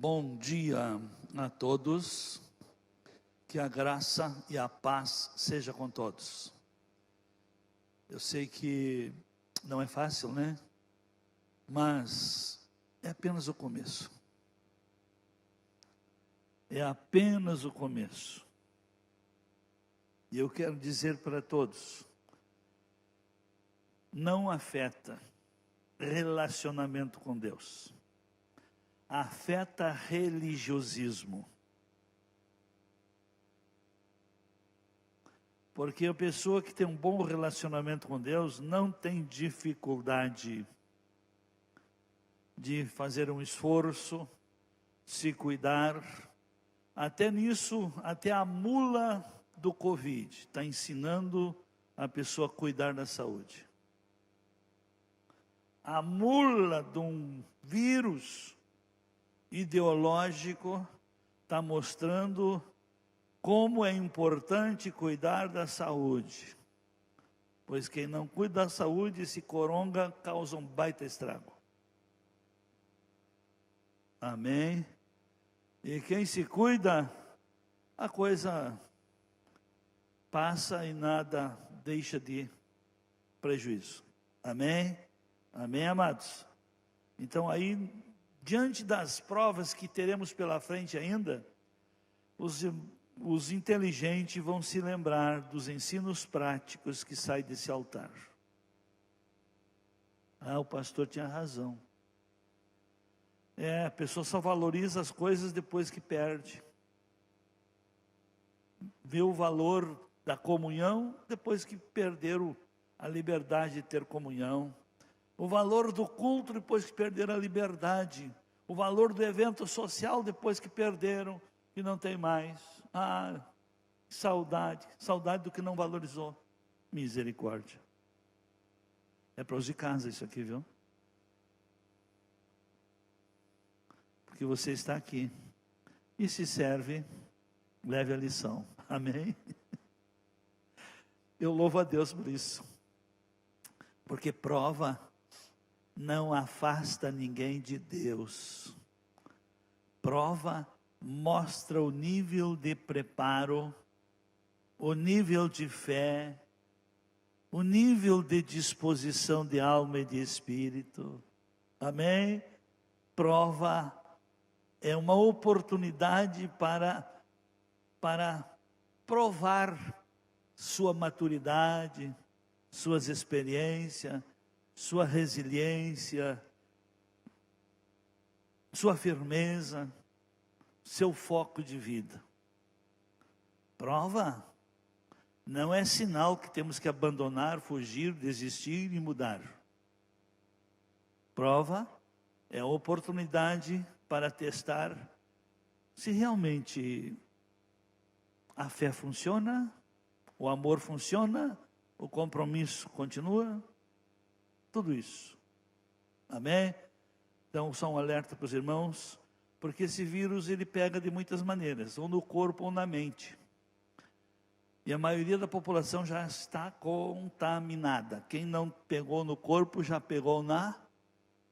Bom dia a todos, que a graça e a paz seja com todos. Eu sei que não é fácil, né? Mas é apenas o começo. É apenas o começo. E eu quero dizer para todos, não afeta relacionamento com Deus. Afeta religiosismo. Porque a pessoa que tem um bom relacionamento com Deus não tem dificuldade de fazer um esforço, se cuidar. Até nisso, até a mula do Covid está ensinando a pessoa a cuidar da saúde. A mula de um vírus ideológico está mostrando como é importante cuidar da saúde. Pois quem não cuida da saúde, esse coronga causa um baita estrago. Amém? E quem se cuida, a coisa passa e nada deixa de prejuízo. Amém? Amém, amados? Então aí, diante das provas que teremos pela frente ainda, os inteligentes vão se lembrar dos ensinos práticos que saem desse altar. Ah, o pastor tinha razão. A pessoa só valoriza as coisas depois que perde. Vê o valor da comunhão depois que perderam a liberdade de ter comunhão. O valor do culto depois que perderam a liberdade. O valor do evento social depois que perderam, que não tem mais. Ah, saudade do que não valorizou. Misericórdia. É para os de casa isso aqui, viu? Porque você está aqui. E se serve, leve a lição. Amém? Eu louvo a Deus por isso. Porque prova não afasta ninguém de Deus. Prova mostra o nível de preparo, o nível de fé, o nível de disposição de alma e de espírito. Amém? Prova é uma oportunidade para provar sua maturidade, suas experiências, sua resiliência, sua firmeza, seu foco de vida. Prova não é sinal que temos que abandonar, fugir, desistir e mudar. Prova é a oportunidade para testar se realmente a fé funciona, o amor funciona, o compromisso continua, tudo isso. Amém? Então, só um alerta para os irmãos, porque esse vírus ele pega de muitas maneiras, ou no corpo ou na mente. E a maioria da população já está contaminada. Quem não pegou no corpo, já pegou na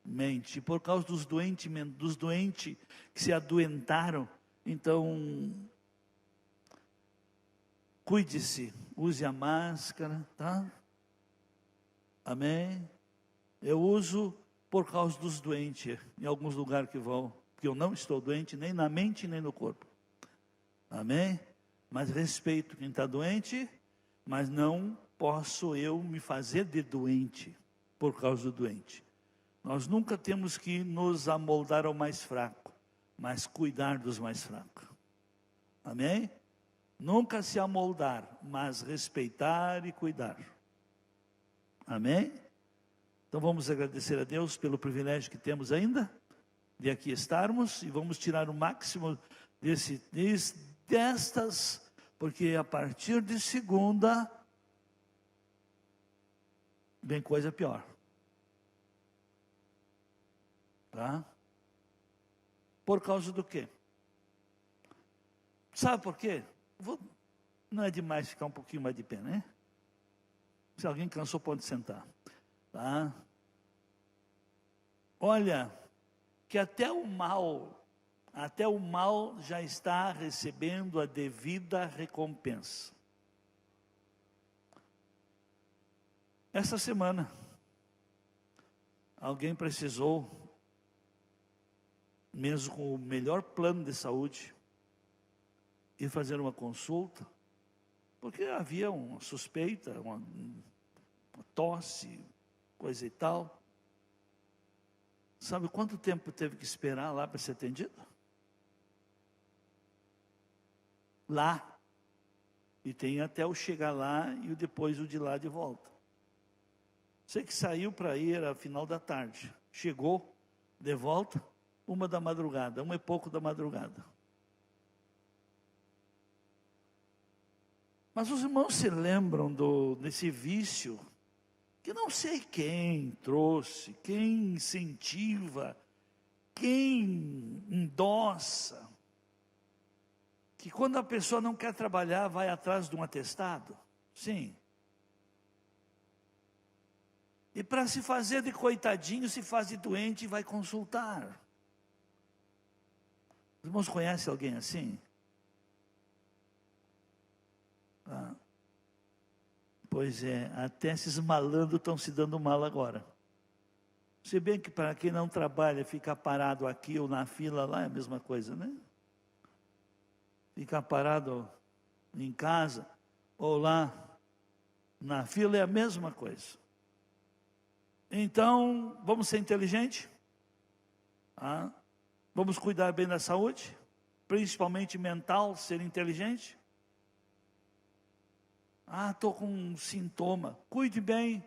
mente. Por causa dos doentes que se adoentaram, então, cuide-se, use a máscara, tá? Amém? Eu uso por causa dos doentes, em alguns lugares que vão, porque eu não estou doente, nem na mente, nem no corpo. Amém? Mas respeito quem está doente, mas não posso eu me fazer de doente, por causa do doente. Nós nunca temos que nos amoldar ao mais fraco, mas cuidar dos mais fracos. Amém? Nunca se amoldar, mas respeitar e cuidar. Amém? Então vamos agradecer a Deus pelo privilégio que temos ainda de aqui estarmos e vamos tirar o máximo destas, porque a partir de segunda vem coisa pior. Tá? Por causa do quê? Sabe por quê? Não é demais ficar um pouquinho mais de pé, né? Se alguém cansou, pode sentar. Tá? Olha, que até o mal até o mal já está recebendo a devida recompensa. Essa semana, alguém precisou, mesmo com o melhor plano de saúde, ir fazer uma consulta, porque havia uma suspeita, uma tosse, coisa e tal. Sabe quanto tempo teve que esperar lá para ser atendido? Lá. E tem até o chegar lá e depois o de lá de volta. Sei que saiu para ir, era final da tarde. Chegou de volta, 1 da madrugada, 1 e pouco da madrugada. Mas os irmãos se lembram desse vício, que não sei quem trouxe, quem incentiva, quem endossa, que quando a pessoa não quer trabalhar, vai atrás de um atestado. Sim. E para se fazer de coitadinho, se faz de doente e vai consultar. Os irmãos conhecem alguém assim? Ah, pois é, até esses malandros estão se dando mal agora. Se bem que para quem não trabalha, ficar parado aqui ou na fila lá é a mesma coisa, né? Ficar parado em casa ou lá na fila é a mesma coisa. Então, vamos ser inteligentes? Vamos cuidar bem da saúde, principalmente mental, ser inteligente? Estou com um sintoma. Cuide bem.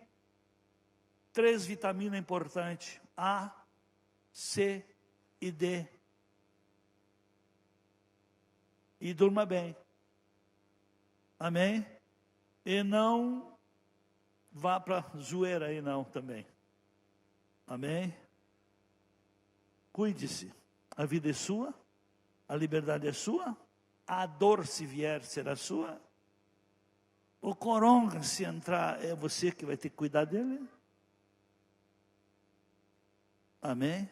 3 vitaminas importantes: A, C e D. E durma bem. Amém? E não vá para zoeira aí não também. Amém? Cuide-se. A vida é sua, a liberdade é sua, a dor, se vier, será sua. O coronga, se entrar, é você que vai ter que cuidar dele. Amém?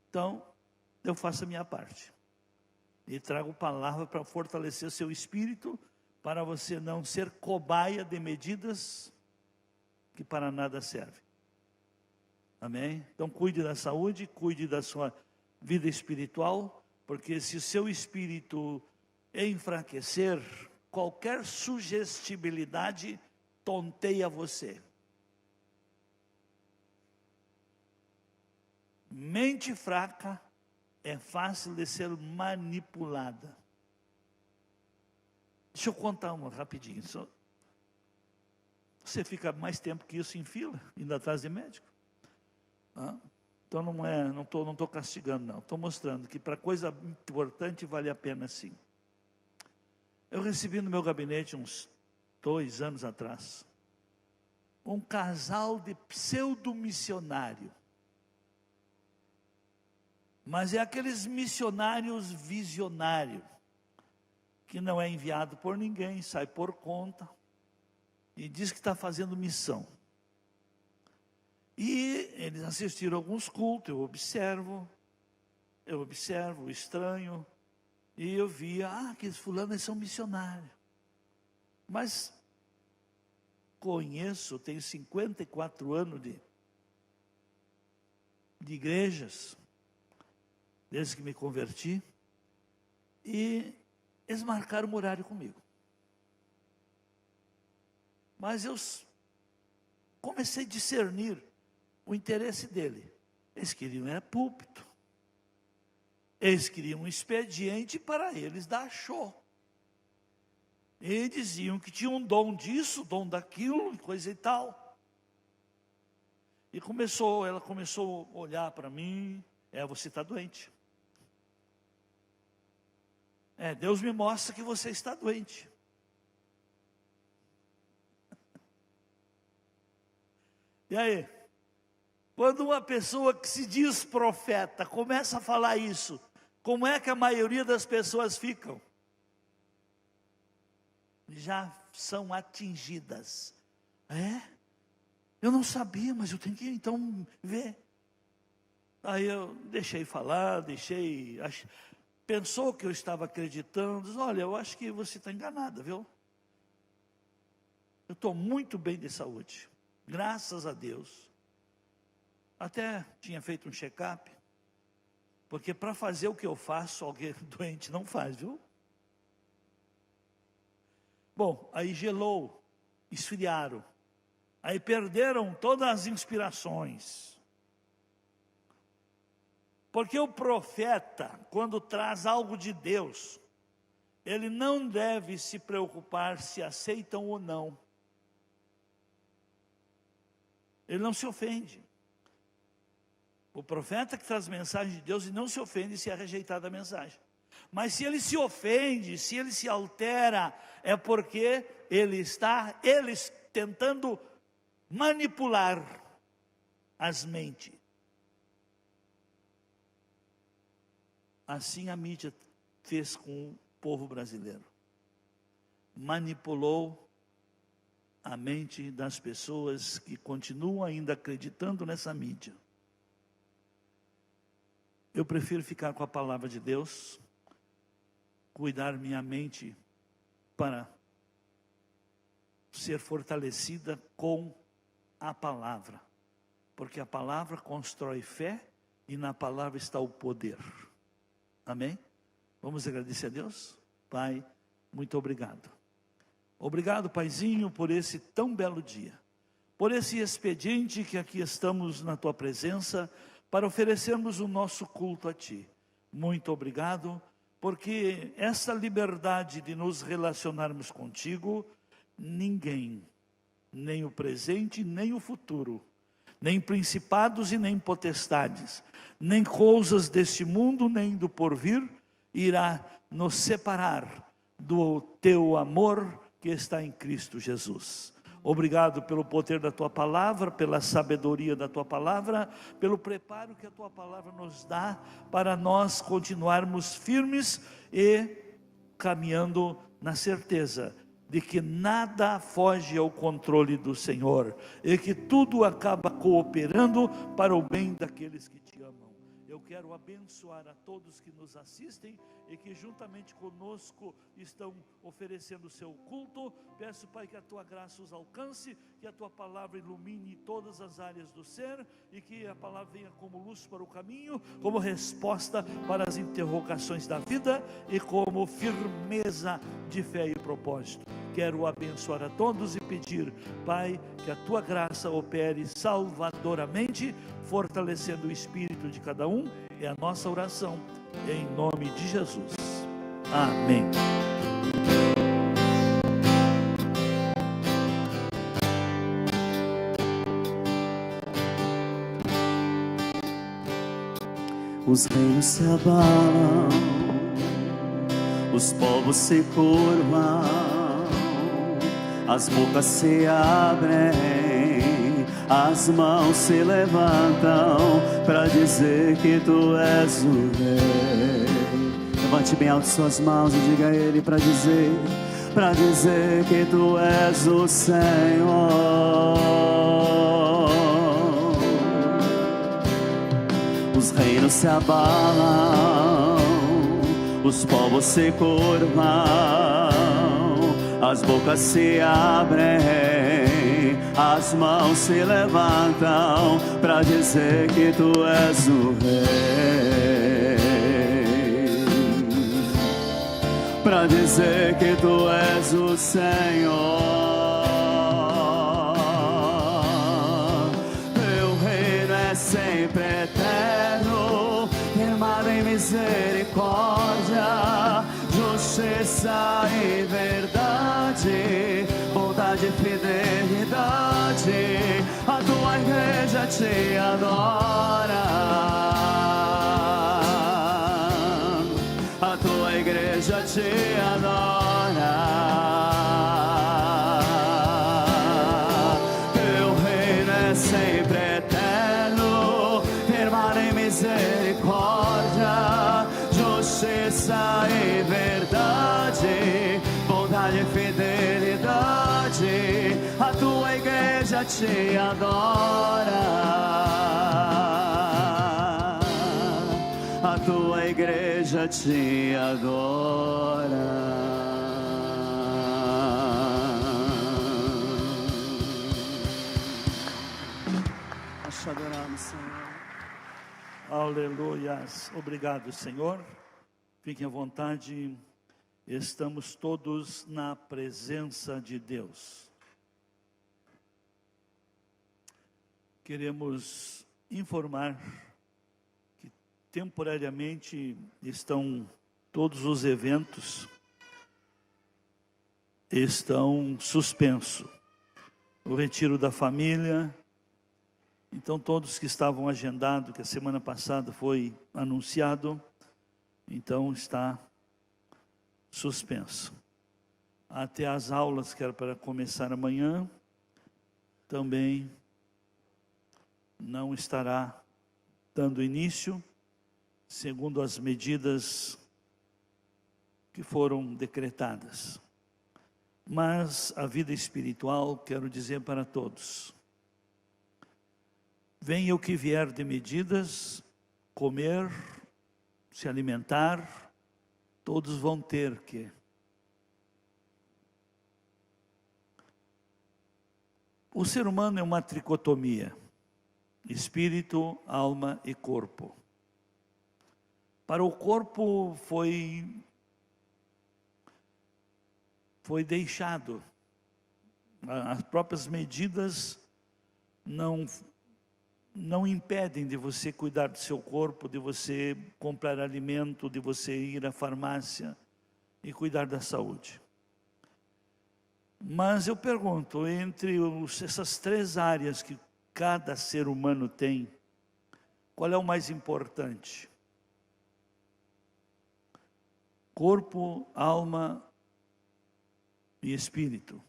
Então, eu faço a minha parte. E trago palavra para fortalecer seu espírito, para você não ser cobaia de medidas que para nada servem. Amém? Então, cuide da saúde, cuide da sua vida espiritual, porque se o seu espírito enfraquecer, qualquer sugestibilidade tonteia você. Mente fraca é fácil de ser manipulada. Deixa eu contar uma rapidinho. Você fica mais tempo que isso em fila, indo atrás de médico. Então não estou castigando não. Estou mostrando que para coisa importante vale a pena sim. Eu recebi no meu gabinete uns 2 anos atrás, um casal de pseudo-missionário. Mas é aqueles missionários visionários, que não é enviado por ninguém, sai por conta, e diz que está fazendo missão. E eles assistiram alguns cultos, eu observo o estranho, e eu via, aqueles fulanos são missionários. Mas conheço, tenho 54 anos de igrejas, desde que me converti, e eles marcaram um horário comigo. Mas eu comecei a discernir o interesse dele. Eles queriam púlpito. Eles queriam um expediente para eles dar show. E diziam que tinham um dom disso, dom daquilo, coisa e tal. E ela começou a olhar para mim, você está doente. Deus me mostra que você está doente. E aí? Quando uma pessoa que se diz profeta começa a falar isso, como é que a maioria das pessoas ficam? Já são atingidas. Eu não sabia, mas eu tenho que então ver. Aí eu deixei falar, pensou que eu estava acreditando, diz, olha, eu acho que você está enganada, viu? Eu estou muito bem de saúde, graças a Deus. Até tinha feito um check-up, porque para fazer o que eu faço, alguém doente não faz, viu? Bom, aí gelou, esfriaram, aí perderam todas as inspirações. Porque o profeta, quando traz algo de Deus, ele não deve se preocupar se aceitam ou não. Ele não se ofende. O profeta que traz mensagem de Deus, ele não se ofende se é rejeitada a mensagem. Mas se ele se ofende, se ele se altera, é porque ele está tentando manipular as mentes. Assim a mídia fez com o povo brasileiro. Manipulou a mente das pessoas que continuam ainda acreditando nessa mídia. Eu prefiro ficar com a palavra de Deus, cuidar minha mente para ser fortalecida com a palavra. Porque a palavra constrói fé e na palavra está o poder. Amém? Vamos agradecer a Deus? Pai, muito obrigado. Obrigado, Paizinho, por esse tão belo dia. Por esse expediente que aqui estamos na Tua presença, para oferecermos o nosso culto a Ti. Muito obrigado, porque essa liberdade de nos relacionarmos contigo, ninguém, nem o presente, nem o futuro, nem principados e nem potestades, nem coisas deste mundo, nem do porvir, irá nos separar do teu amor que está em Cristo Jesus. Obrigado pelo poder da tua palavra, pela sabedoria da tua palavra, pelo preparo que a tua palavra nos dá para nós continuarmos firmes e caminhando na certeza de que nada foge ao controle do Senhor e que tudo acaba cooperando para o bem daqueles que te amam. Eu quero abençoar a todos que nos assistem e que juntamente conosco estão oferecendo o seu culto. Peço, Pai, que a tua graça os alcance, que a tua palavra ilumine todas as áreas do ser e que a palavra venha como luz para o caminho, como resposta para as interrogações da vida e como firmeza de fé e propósito. Quero abençoar a todos e pedir, Pai, que a tua graça opere salvadoramente, fortalecendo o espírito de cada um. É a nossa oração, em nome de Jesus. Amém. Os reinos se abalam, os povos se curvam, as bocas se abrem, as mãos se levantam para dizer que tu és o rei. Levante bem alto suas mãos e diga a ele para dizer que tu és o Senhor. Os reinos se abalam, os povos se curvam, as bocas se abrem, as mãos se levantam para dizer que tu és o rei, para dizer que tu és o Senhor. Teu reino é sempre eterno, firmado em misericórdia, justiça e verdade, bondade e fidelidade. A tua igreja te adora, a tua igreja te adora. Teu reino é sempre eterno, firmado em misericórdia, justiça e verdade, bondade e fidelidade. A tua igreja te adora. igreja te adora. Nós te adoramos, Senhor. Aleluias. Obrigado, Senhor. Fiquem à vontade. Estamos todos na presença de Deus. Queremos informar que temporariamente estão todos os eventos suspensos. O retiro da família, então todos que estavam agendados, que a semana passada foi anunciado, então está suspenso. Até as aulas que era para começar amanhã, também não estará dando início, segundo as medidas que foram decretadas. Mas a vida espiritual, quero dizer para todos, venha o que vier de medidas, comer, se alimentar, todos vão ter que. O ser humano é uma tricotomia. Espírito, alma e corpo. Para o corpo foi deixado. As próprias medidas não impedem de você cuidar do seu corpo, de você comprar alimento, de você ir à farmácia e cuidar da saúde. Mas eu pergunto, entre essas três áreas que cada ser humano tem, qual é o mais importante? Corpo, alma e espírito.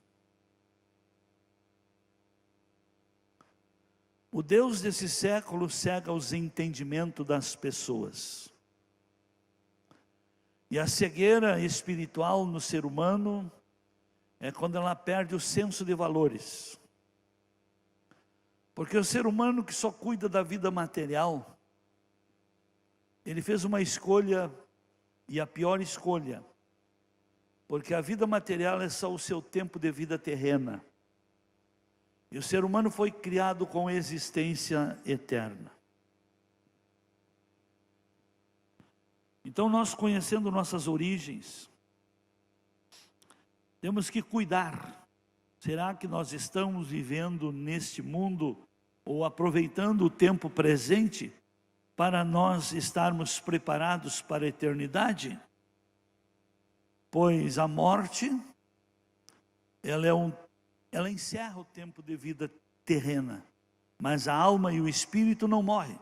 O Deus desse século cega os entendimentos das pessoas. E a cegueira espiritual no ser humano é quando ela perde o senso de valores. Porque o ser humano que só cuida da vida material, ele fez uma escolha, e a pior escolha, porque a vida material é só o seu tempo de vida terrena. E o ser humano foi criado com existência eterna. Então nós, conhecendo nossas origens, temos que cuidar. Será que nós estamos vivendo neste mundo ou aproveitando o tempo presente para nós estarmos preparados para a eternidade? Pois a morte, ela encerra o tempo de vida terrena, mas a alma e o espírito não morrem.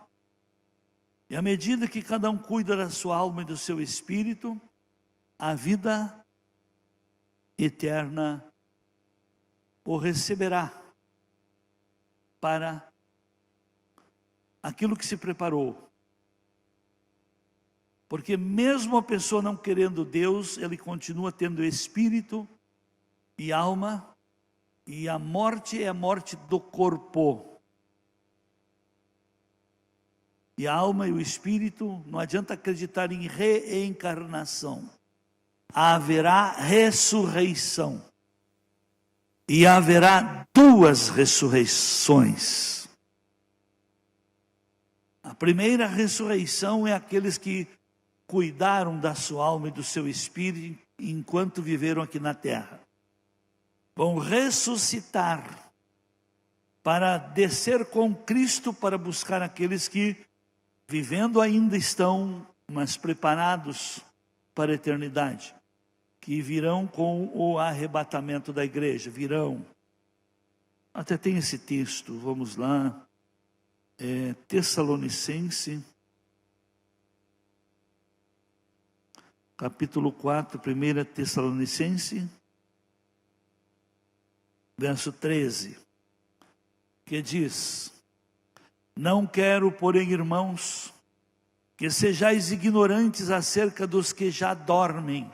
E à medida que cada um cuida da sua alma e do seu espírito, a vida eterna o receberá para aquilo que se preparou. Porque mesmo a pessoa não querendo Deus, ele continua tendo espírito e alma, e a morte é a morte do corpo. E a alma e o espírito, não adianta acreditar em reencarnação. Haverá ressurreição. E haverá duas ressurreições. A primeira ressurreição é aqueles que cuidaram da sua alma e do seu espírito enquanto viveram aqui na terra. Vão ressuscitar para descer com Cristo para buscar aqueles que, vivendo ainda, estão, mas preparados para a eternidade. Que virão com o arrebatamento da igreja, virão. Até tem esse texto, vamos lá, Tessalonicense, capítulo 4, 1 Tessalonicense, verso 13, que diz: não quero, porém, irmãos, que sejais ignorantes acerca dos que já dormem,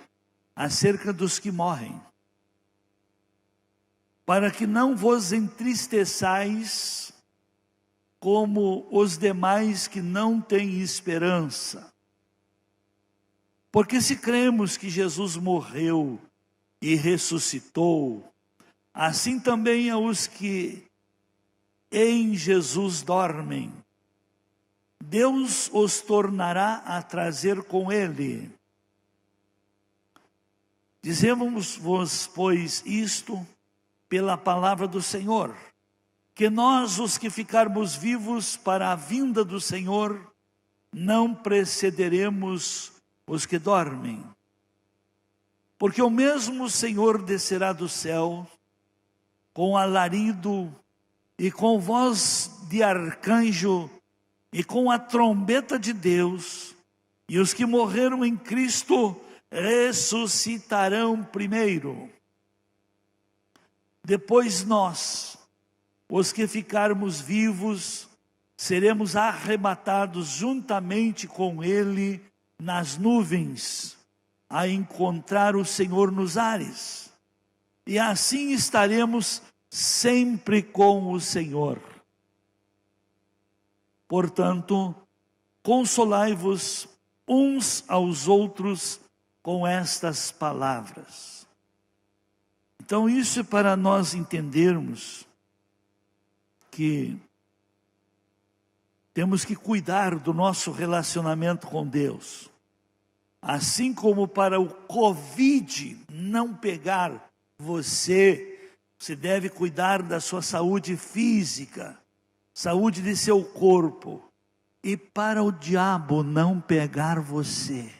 acerca dos que morrem, para que não vos entristeçais como os demais que não têm esperança. Porque se cremos que Jesus morreu e ressuscitou, assim também os que em Jesus dormem, Deus os tornará a trazer com Ele. Dizemos-vos, pois, isto pela palavra do Senhor, que nós, os que ficarmos vivos para a vinda do Senhor, não precederemos os que dormem. Porque o mesmo Senhor descerá do céu, com alarido, e com voz de arcanjo, e com a trombeta de Deus, e os que morreram em Cristo ressuscitarão primeiro. Depois nós, os que ficarmos vivos, seremos arrebatados juntamente com Ele nas nuvens, a encontrar o Senhor nos ares. E assim estaremos sempre com o Senhor. Portanto, consolai-vos uns aos outros com estas palavras. Então isso é para nós entendermos que temos que cuidar do nosso relacionamento com Deus. Assim como para o Covid não pegar você, você deve cuidar da sua saúde física, saúde de seu corpo. E para o diabo não pegar você,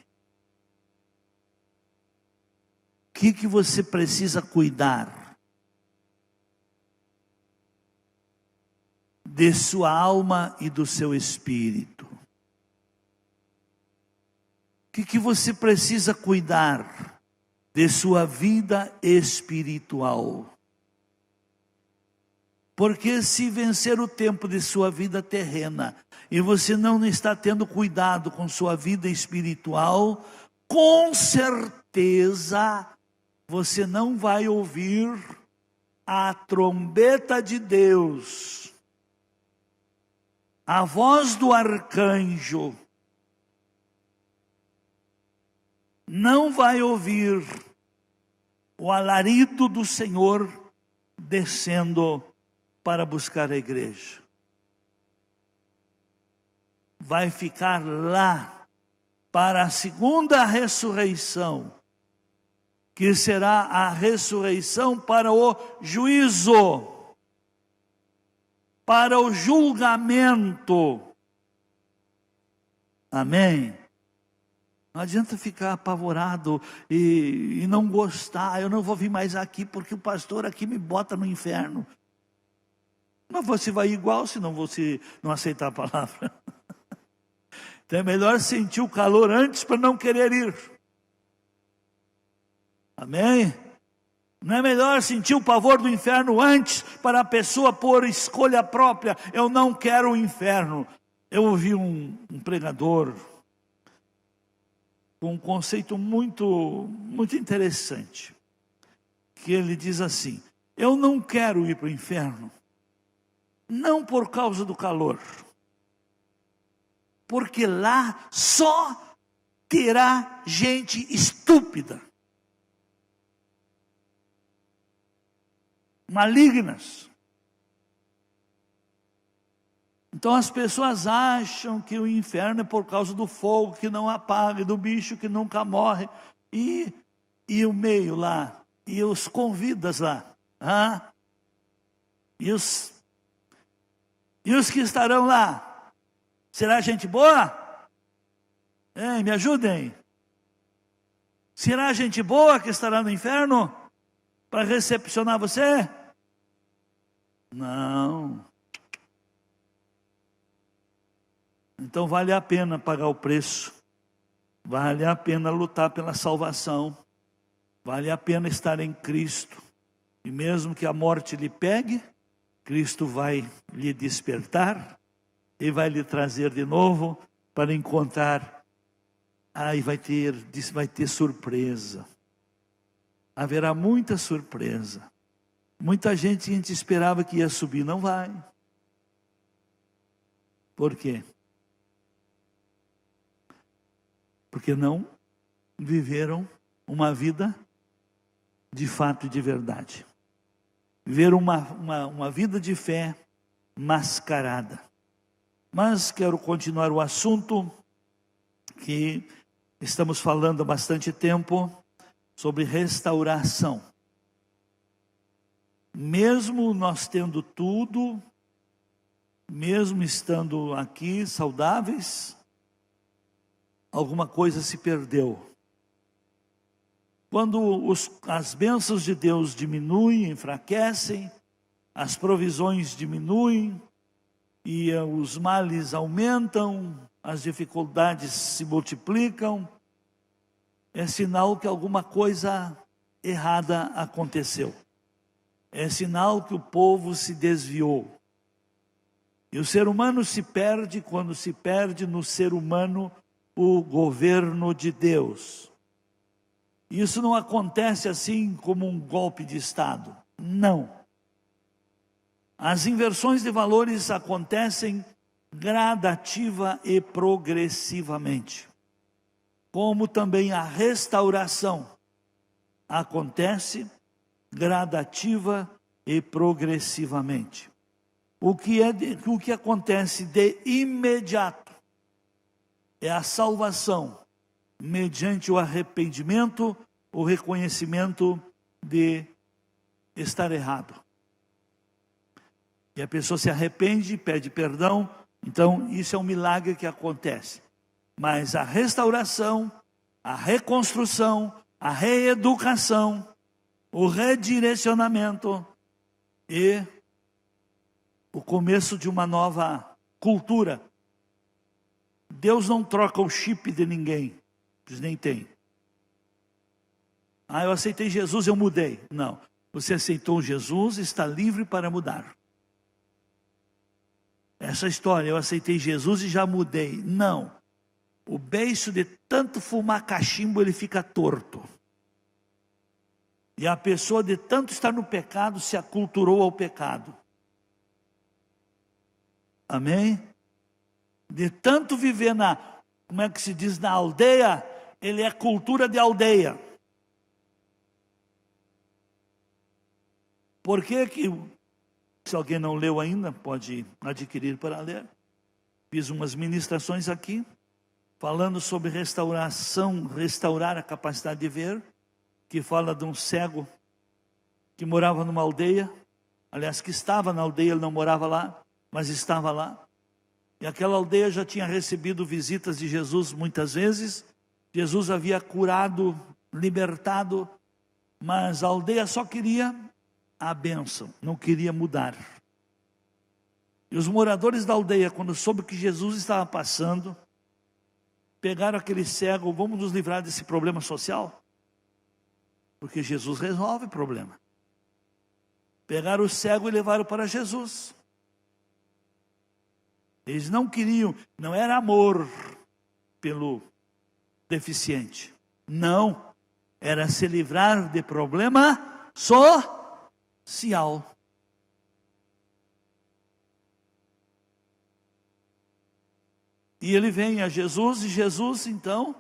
o que você precisa cuidar? De sua alma e do seu espírito. O que você precisa cuidar? De sua vida espiritual. Porque se vencer o tempo de sua vida terrena, e você não está tendo cuidado com sua vida espiritual, com certeza você não vai ouvir a trombeta de Deus, a voz do arcanjo, não vai ouvir o alarido do Senhor descendo para buscar a igreja. Vai ficar lá para a segunda ressurreição, que será a ressurreição para o juízo, para o julgamento. Amém? Não adianta ficar apavorado e não gostar. Eu não vou vir mais aqui porque o pastor aqui me bota no inferno. Mas você vai igual se não você não aceitar a palavra. Então é melhor sentir o calor antes para não querer ir. Amém? Não é melhor sentir o pavor do inferno antes para a pessoa por escolha própria? Eu não quero o inferno. Eu ouvi um pregador com um conceito muito interessante. Que ele diz assim: eu não quero ir para o inferno, não por causa do calor, porque lá só terá gente estúpida, malignas. Então as pessoas acham que o inferno é por causa do fogo que não apaga, do bicho que nunca morre, e o meio lá, e os convidas lá, e os que estarão lá, será gente boa? Me ajudem. Será gente boa que estará no inferno para recepcionar você? Não. Então vale a pena pagar o preço, vale a pena lutar pela salvação, vale a pena estar em Cristo. E mesmo que a morte lhe pegue, Cristo vai lhe despertar e vai lhe trazer de novo para encontrar. Aí vai ter surpresa. Haverá muita surpresa. Muita gente, a gente esperava que ia subir, não vai. Por quê? Porque não viveram uma vida de fato e de verdade. Viveram uma vida de fé mascarada. Mas quero continuar o assunto que estamos falando há bastante tempo, sobre restauração. Mesmo nós tendo tudo, mesmo estando aqui saudáveis, alguma coisa se perdeu. Quando as bênçãos de Deus diminuem, enfraquecem, as provisões diminuem, e os males aumentam, as dificuldades se multiplicam, é sinal que alguma coisa errada aconteceu. É sinal que o povo se desviou. E o ser humano se perde quando se perde no ser humano o governo de Deus. Isso não acontece assim como um golpe de Estado. Não. As inversões de valores acontecem gradativa e progressivamente. Como também a restauração acontece gradativa e progressivamente. O que acontece de imediato é a salvação, mediante o arrependimento, o reconhecimento de estar errado. E a pessoa se arrepende, pede perdão, então isso é um milagre que acontece. Mas a restauração, a reconstrução, a reeducação, o redirecionamento e o começo de uma nova cultura. Deus não troca o chip de ninguém, pois nem tem. Eu aceitei Jesus, eu mudei. Não, você aceitou Jesus, está livre para mudar. Essa história, eu aceitei Jesus e já mudei. Não. O beiço de tanto fumar cachimbo, ele fica torto. E a pessoa de tanto estar no pecado, se aculturou ao pecado. Amém? De tanto viver como é que se diz, na aldeia, ele é cultura de aldeia. Por que que, se alguém não leu ainda, pode adquirir para ler. Fiz umas ministrações aqui, falando sobre restauração, restaurar a capacidade de ver, que fala de um cego que morava numa aldeia, aliás, que estava na aldeia, ele não morava lá, mas estava lá. E aquela aldeia já tinha recebido visitas de Jesus muitas vezes. Jesus havia curado, libertado, mas a aldeia só queria a bênção, não queria mudar. E os moradores da aldeia, quando soube que Jesus estava passando, pegaram aquele cego, vamos nos livrar desse problema social? Porque Jesus resolve o problema. Pegaram o cego e levaram para Jesus. Eles não queriam, não era amor pelo deficiente. Não, era se livrar de problema social. E ele vem a Jesus, e Jesus então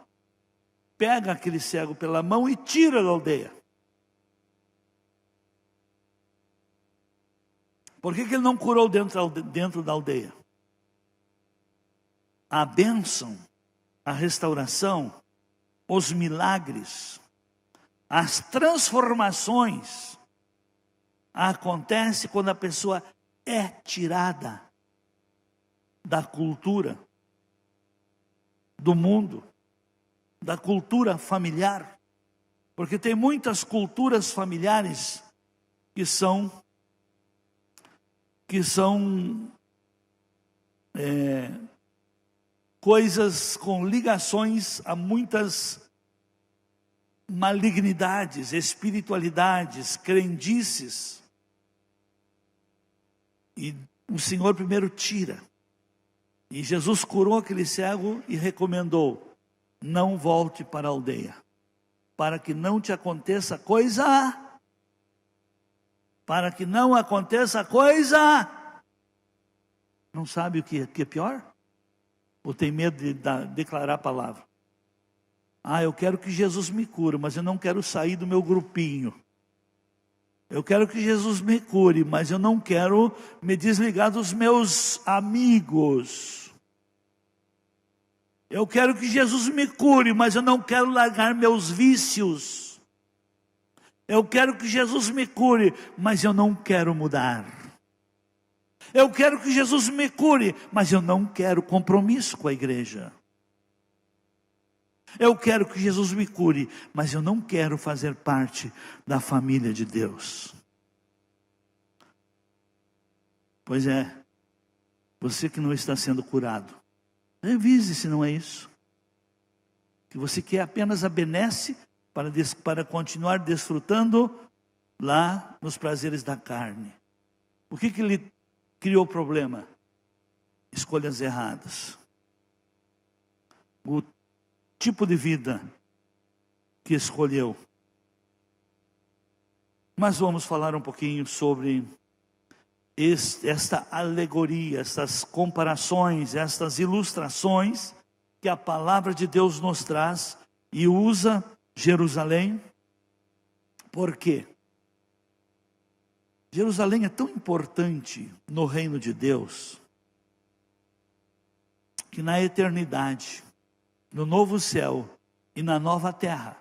pega aquele cego pela mão e tira da aldeia. Por que ele não curou dentro da aldeia? A bênção, a restauração, os milagres, as transformações acontecem quando a pessoa é tirada da cultura, do mundo, da cultura familiar. Porque tem muitas culturas familiares que são coisas com ligações a muitas malignidades, espiritualidades, crendices. E o Senhor primeiro tira. E Jesus curou aquele cego e recomendou: não volte para a aldeia, para que não te aconteça coisa. Para que não aconteça coisa. Não sabe o que é pior? Ou tem medo de declarar a palavra? Eu quero que Jesus me cure, mas eu não quero sair do meu grupinho. Eu quero que Jesus me cure, mas eu não quero me desligar dos meus amigos. Eu quero que Jesus me cure, mas eu não quero largar meus vícios. Eu quero que Jesus me cure, mas eu não quero mudar. Eu quero que Jesus me cure, mas eu não quero compromisso com a igreja. Eu quero que Jesus me cure, mas eu não quero fazer parte da família de Deus. Pois é, você que não está sendo curado, revise se não é isso. Que você quer apenas a benesse para continuar desfrutando lá nos prazeres da carne. O que lhe criou problema? Escolhas erradas. O tipo de vida que escolheu. Mas vamos falar um pouquinho sobre esta alegoria, estas comparações, estas ilustrações que a palavra de Deus nos traz e usa Jerusalém. Por quê? Jerusalém é tão importante no reino de Deus que na eternidade, no novo céu e na nova terra,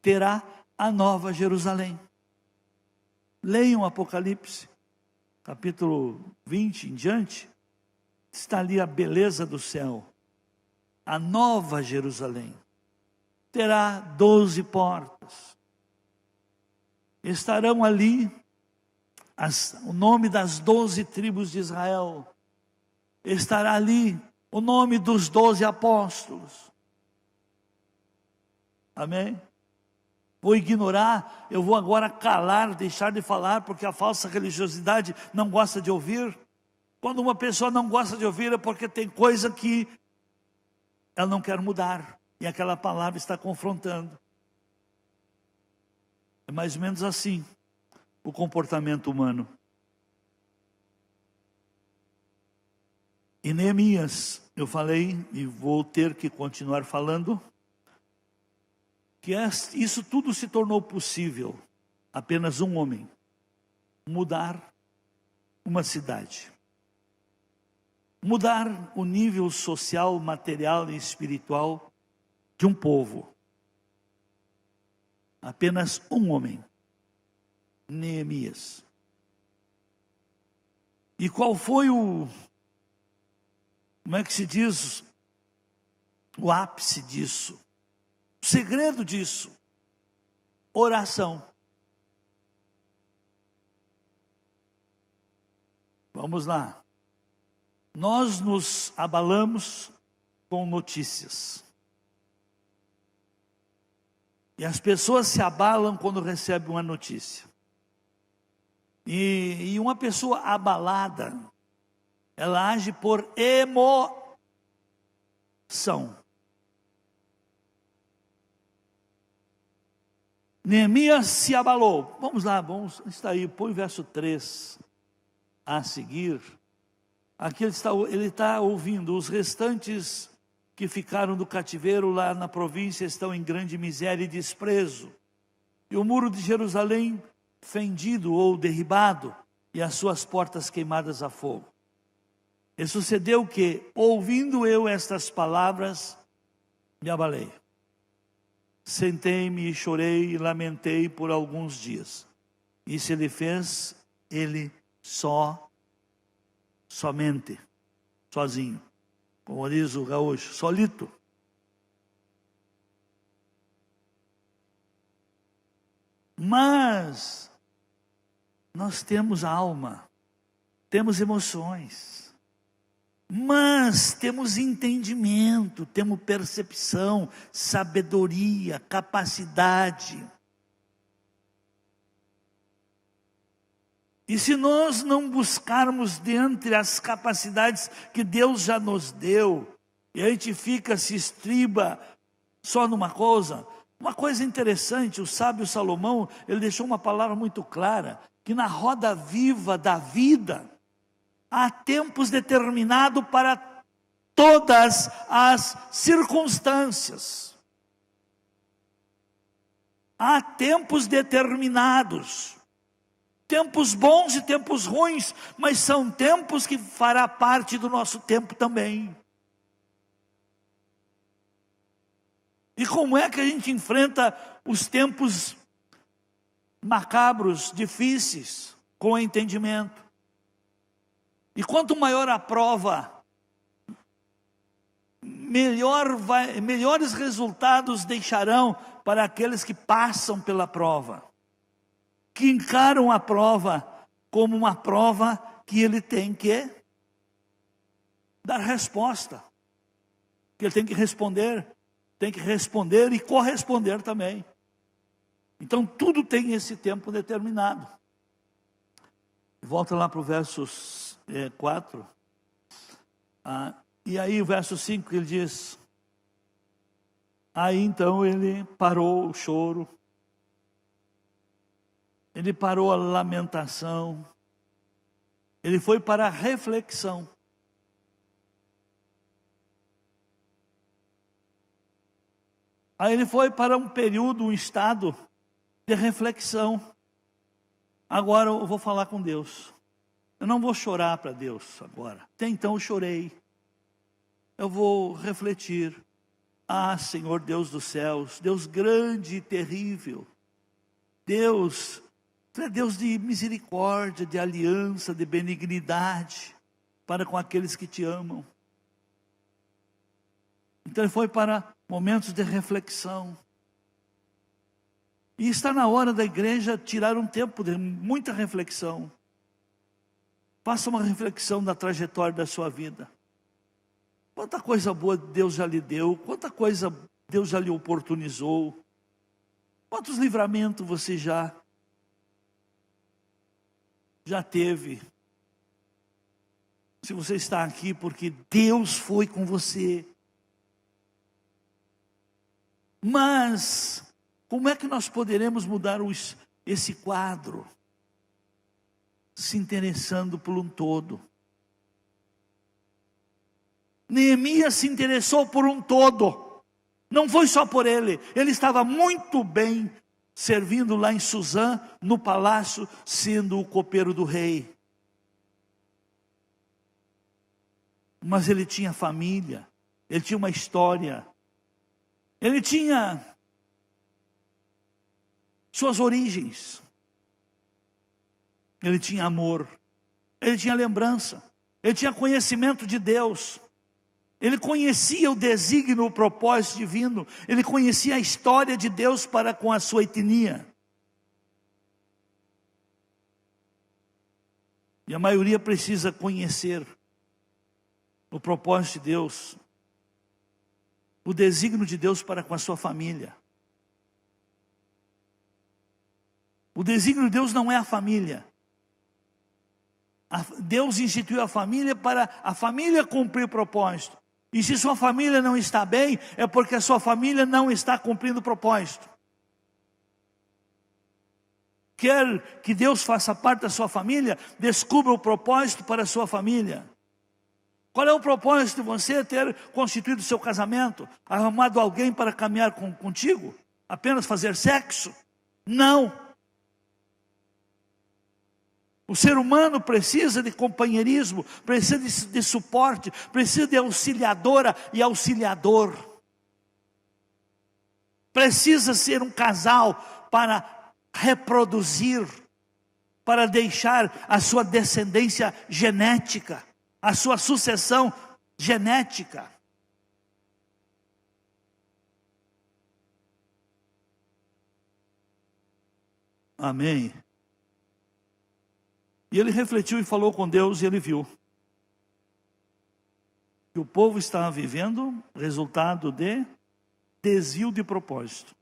terá a nova Jerusalém. Leiam Apocalipse, capítulo 20 em diante, está ali a beleza do céu. A nova Jerusalém terá 12 portas. Estarão ali o nome das 12 tribos de Israel. Estará ali o nome dos 12 apóstolos. Amém? Vou ignorar, eu vou agora calar, deixar de falar, porque a falsa religiosidade não gosta de ouvir. Quando uma pessoa não gosta de ouvir é porque tem coisa que ela não quer mudar, e aquela palavra está confrontando. É mais ou menos assim o comportamento humano. Em Neemias, eu falei, e vou ter que continuar falando, que isso tudo se tornou possível, apenas um homem, mudar uma cidade. Mudar o nível social, material e espiritual de um povo. Apenas um homem, Neemias. E qual foi como é que se diz, o ápice disso? O segredo disso? Oração. Vamos lá. Nós nos abalamos com notícias. E as pessoas se abalam quando recebem uma notícia. E uma pessoa abalada, ela age por emoção. Neemias se abalou. Vamos lá, está aí, põe o verso 3 a seguir. Aqui ele está ouvindo, os restantes que ficaram do cativeiro lá na província estão em grande miséria e desprezo. E o muro de Jerusalém fendido ou derribado, e as suas portas queimadas a fogo. E sucedeu que, ouvindo eu estas palavras, me abalei. Sentei-me e chorei e lamentei por alguns dias. Isso ele fez, ele somente, sozinho. Como diz o gaúcho, solito. Mas nós temos alma, temos emoções, mas temos entendimento, temos percepção, sabedoria, capacidade. E se nós não buscarmos dentre as capacidades que Deus já nos deu, e a gente se estriba só numa coisa interessante, o sábio Salomão, ele deixou uma palavra muito clara, que na roda viva da vida, há tempos determinados para todas as circunstâncias. Há tempos determinados, tempos bons e tempos ruins, mas são tempos que fará parte do nosso tempo também. E como é que a gente enfrenta os tempos macabros, difíceis, com entendimento? E quanto maior a prova, melhores resultados deixarão para aqueles que passam pela prova, que encaram a prova como uma prova que ele tem que dar resposta, que ele tem que responder e corresponder também. Então tudo tem esse tempo determinado. Volta lá para o verso 4. E aí o verso 5 ele diz: aí então ele parou o choro, ele parou a lamentação, ele foi para a reflexão. Aí ele foi para um período, um estado de reflexão. Agora eu vou falar com Deus. Eu não vou chorar para Deus agora. Até então eu chorei. Eu vou refletir. Ah, Senhor Deus dos céus, Deus grande e terrível. Deus, Tu é Deus de misericórdia, de aliança, de benignidade para com aqueles que Te amam. Então ele foi para momentos de reflexão. E está na hora da igreja tirar um tempo de muita reflexão. Faça uma reflexão da trajetória da sua vida. Quanta coisa boa Deus já lhe deu, quanta coisa Deus já lhe oportunizou. Quantos livramentos você já teve. Se você está aqui porque Deus foi com você. Mas como é que nós poderemos mudar esse quadro? Se interessando por um todo. Neemias se interessou por um todo. Não foi só por ele. Ele estava muito bem servindo lá em Suzã, no palácio, sendo o copeiro do rei. Mas ele tinha família, ele tinha uma história, ele tinha suas origens, ele tinha amor, ele tinha lembrança, ele tinha conhecimento de Deus, ele conhecia o desígnio, o propósito divino, ele conhecia a história de Deus para com a sua etnia. E a maioria precisa conhecer o propósito de Deus, o desígnio de Deus para com a sua família. O desígnio de Deus não é a família. Deus instituiu a família para a família cumprir o propósito. E se sua família não está bem, é porque a sua família não está cumprindo o propósito. Quer que Deus faça parte da sua família? Descubra o propósito para a sua família. Qual é o propósito de você ter constituído o seu casamento? Arrumado alguém para caminhar contigo? Apenas fazer sexo? Não. O ser humano precisa de companheirismo, precisa de suporte, precisa de auxiliadora e auxiliador. Precisa ser um casal para reproduzir, para deixar a sua descendência genética, a sua sucessão genética. Amém. E ele refletiu e falou com Deus e ele viu que o povo estava vivendo resultado de desvio de propósito.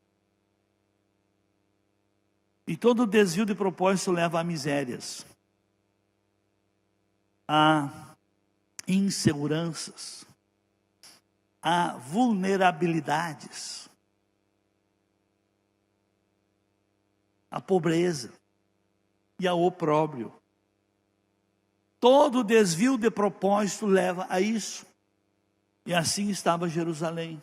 E todo desvio de propósito leva a misérias, a inseguranças, a vulnerabilidades, a pobreza e ao opróbrio. Todo desvio de propósito leva a isso. E assim estava Jerusalém.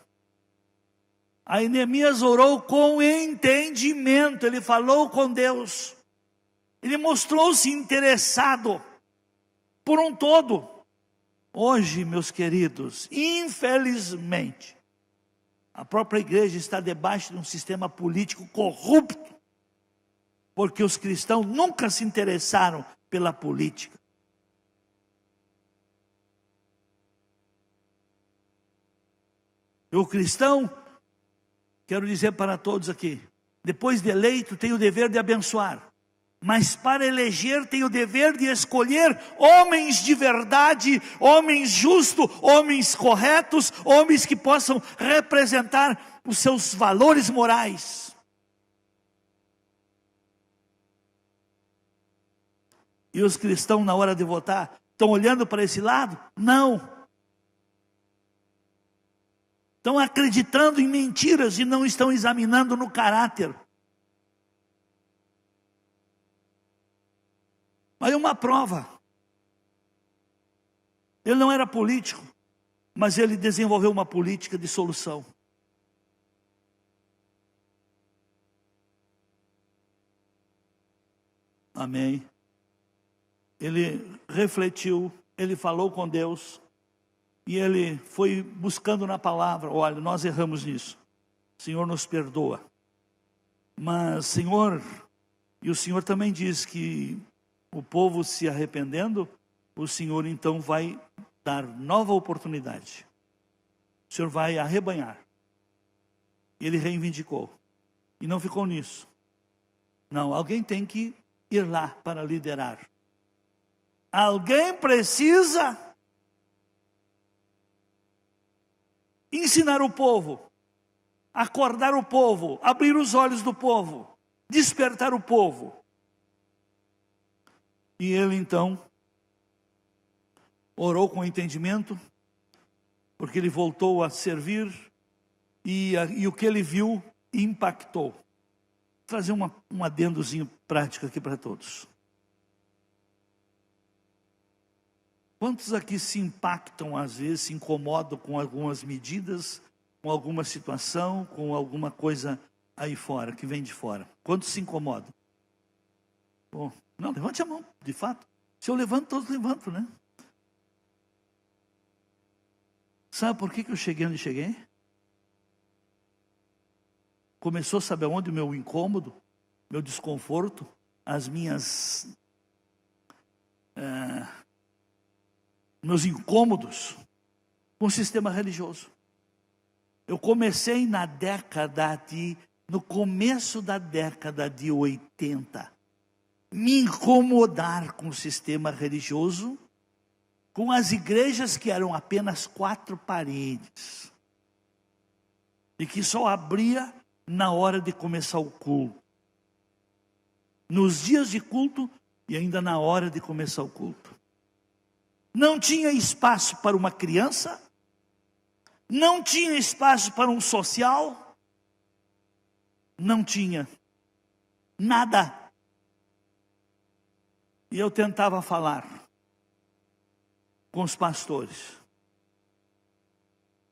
Aí Neemias orou com entendimento, ele falou com Deus, ele mostrou-se interessado por um todo. Hoje, meus queridos, infelizmente, a própria igreja está debaixo de um sistema político corrupto, porque os cristãos nunca se interessaram pela política. E o cristão, quero dizer para todos aqui, depois de eleito tem o dever de abençoar, mas para eleger tem o dever de escolher homens de verdade, homens justos, homens corretos, homens que possam representar os seus valores morais. E os cristãos, na hora de votar, estão olhando para esse lado? Não. Estão acreditando em mentiras e não estão examinando no caráter. Mas é uma prova. Ele não era político, mas ele desenvolveu uma política de solução. Amém. Ele refletiu, ele falou com Deus, e ele foi buscando na palavra, olha, nós erramos nisso, Senhor nos perdoa. Mas Senhor, e o Senhor também diz que o povo se arrependendo, o Senhor então vai dar nova oportunidade. O Senhor vai arrebanhar. Ele reivindicou. E não ficou nisso. Não, alguém tem que ir lá para liderar. Alguém precisa ensinar o povo, acordar o povo, abrir os olhos do povo, despertar o povo. E ele então orou com entendimento, porque ele voltou a servir, e o que ele viu impactou. Vou trazer um adendozinho prático aqui para todos. Quantos aqui se impactam às vezes, se incomodam com algumas medidas, com alguma situação, com alguma coisa aí fora, que vem de fora? Quantos se incomodam? Bom, não, levante a mão, de fato. Se eu levanto, todos levantam, né? Sabe por que eu cheguei onde cheguei? Começou, sabe aonde o meu incômodo, meu desconforto, as minhas... meus incômodos com o sistema religioso. Eu comecei no começo da década de 80, me incomodar com o sistema religioso, com as igrejas que eram apenas 4 paredes, e que só abria na hora de começar o culto, nos dias de culto e ainda na hora de começar o culto. Não tinha espaço para uma criança, não tinha espaço para um social, não tinha nada. E eu tentava falar com os pastores,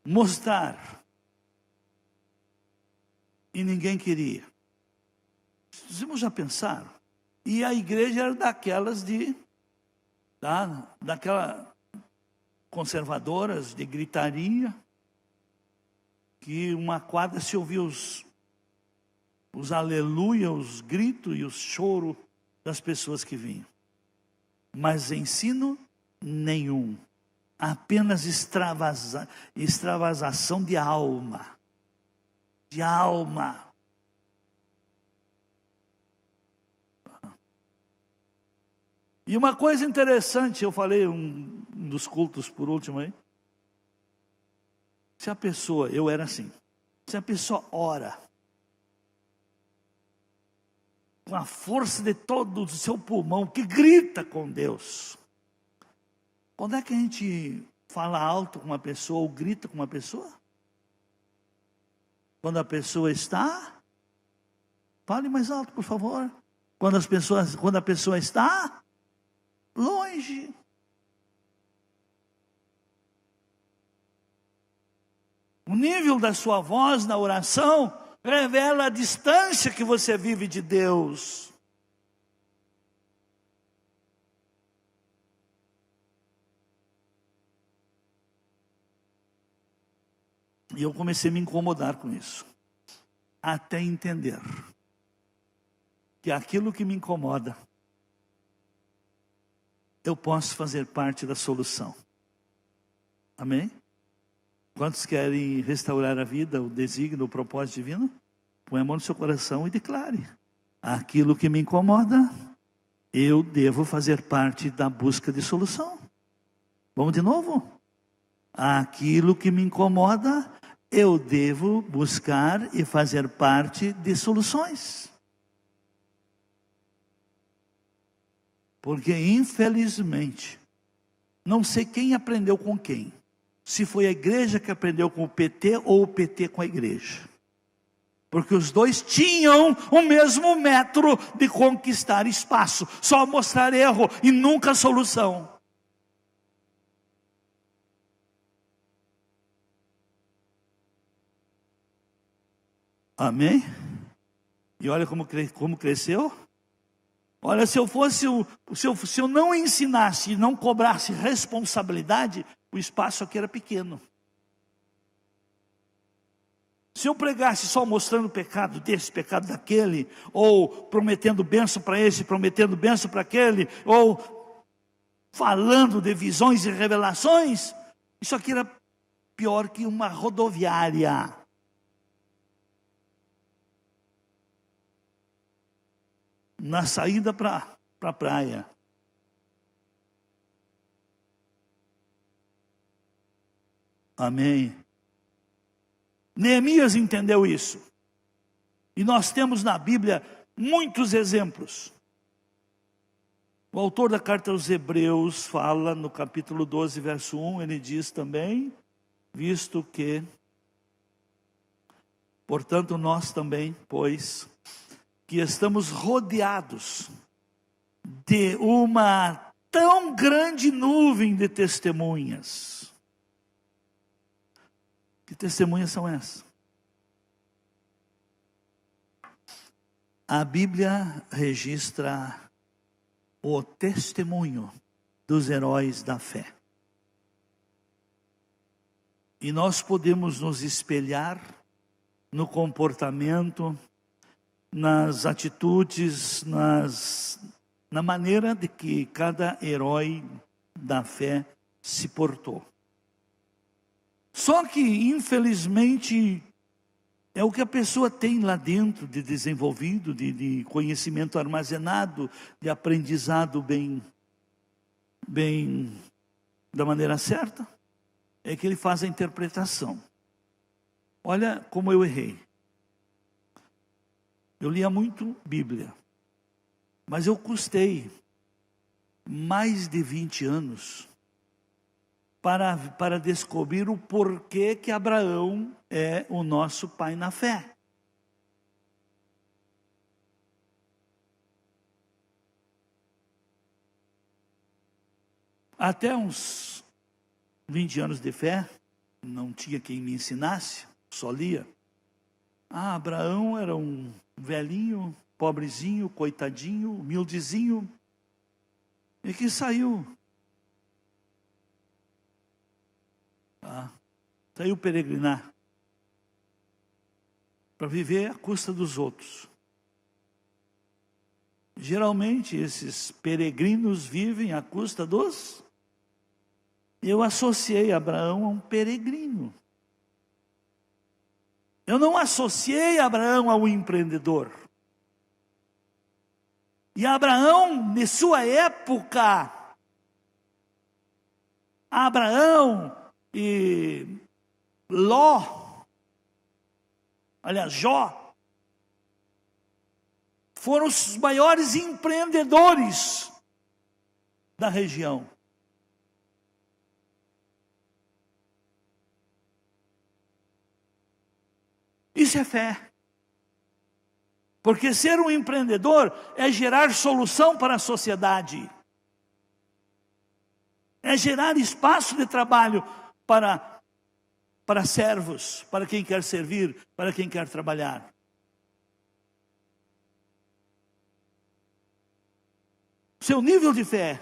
mostrar, e ninguém queria. Vocês já pensaram? E a igreja era daquelas daquela conservadoras de gritaria, que uma quadra se ouvia os aleluia, os gritos e os choros das pessoas que vinham. Mas ensino nenhum, apenas extravasação de alma. De alma. E uma coisa interessante, eu falei um dos cultos por último aí. Se a pessoa, eu era assim, se a pessoa ora com a força de todo o seu pulmão, que grita com Deus. Quando é que a gente fala alto com uma pessoa ou grita com uma pessoa? Quando a pessoa está, fale mais alto, por favor. Quando a pessoa está longe. nível da sua voz na oração revela a distância que você vive de Deus. E eu comecei a me incomodar com isso, até entender que aquilo que me incomoda, eu posso fazer parte da solução. Amém? Quantos querem restaurar a vida, o desígnio, o propósito divino? Põe a mão no seu coração e declare: aquilo que me incomoda, eu devo fazer parte da busca de solução. Vamos de novo? Aquilo que me incomoda, eu devo buscar e fazer parte de soluções. Porque, infelizmente, não sei quem aprendeu com quem. Se foi a igreja que aprendeu com o PT ou o PT com a igreja. Porque os dois tinham o mesmo método de conquistar espaço. Só mostrar erro e nunca solução. Amém? E olha como cresceu. Olha, se eu não ensinasse e não cobrasse responsabilidade, o espaço aqui era pequeno. Se eu pregasse só mostrando o pecado desse, pecado daquele, ou prometendo bênção para esse, prometendo bênção para aquele, ou falando de visões e revelações, isso aqui era pior que uma rodoviária. Na saída para a praia. Amém. Neemias entendeu isso. E nós temos na Bíblia muitos exemplos. O autor da carta aos Hebreus fala no capítulo 12, verso 1, ele diz também: visto que, portanto nós também, pois, que estamos rodeados de uma tão grande nuvem de testemunhas. Que testemunhas são essas? A Bíblia registra o testemunho dos heróis da fé. E nós podemos nos espelhar no comportamento, nas atitudes, na maneira de que cada herói da fé se portou. Só que, infelizmente, é o que a pessoa tem lá dentro de desenvolvido, de conhecimento armazenado, de aprendizado bem da maneira certa, é que ele faz a interpretação. Olha como eu errei. Eu lia muito Bíblia, mas eu custei mais de 20 anos para descobrir o porquê que Abraão é o nosso pai na fé. Até uns 20 anos de fé, não tinha quem me ensinasse, só lia. Abraão era um velhinho, pobrezinho, coitadinho, humildezinho, e que saiu peregrinar, para viver à custa dos outros. Geralmente esses peregrinos vivem à custa dos... Eu associei Abraão a um peregrino. Eu não associei Abraão a um empreendedor. E Abraão, de sua época, Abraão e Jó, foram os maiores empreendedores da região. Isso é fé. Porque ser um empreendedor é gerar solução para a sociedade. É gerar espaço de trabalho para para servos, para quem quer servir, para quem quer trabalhar. Seu nível de fé,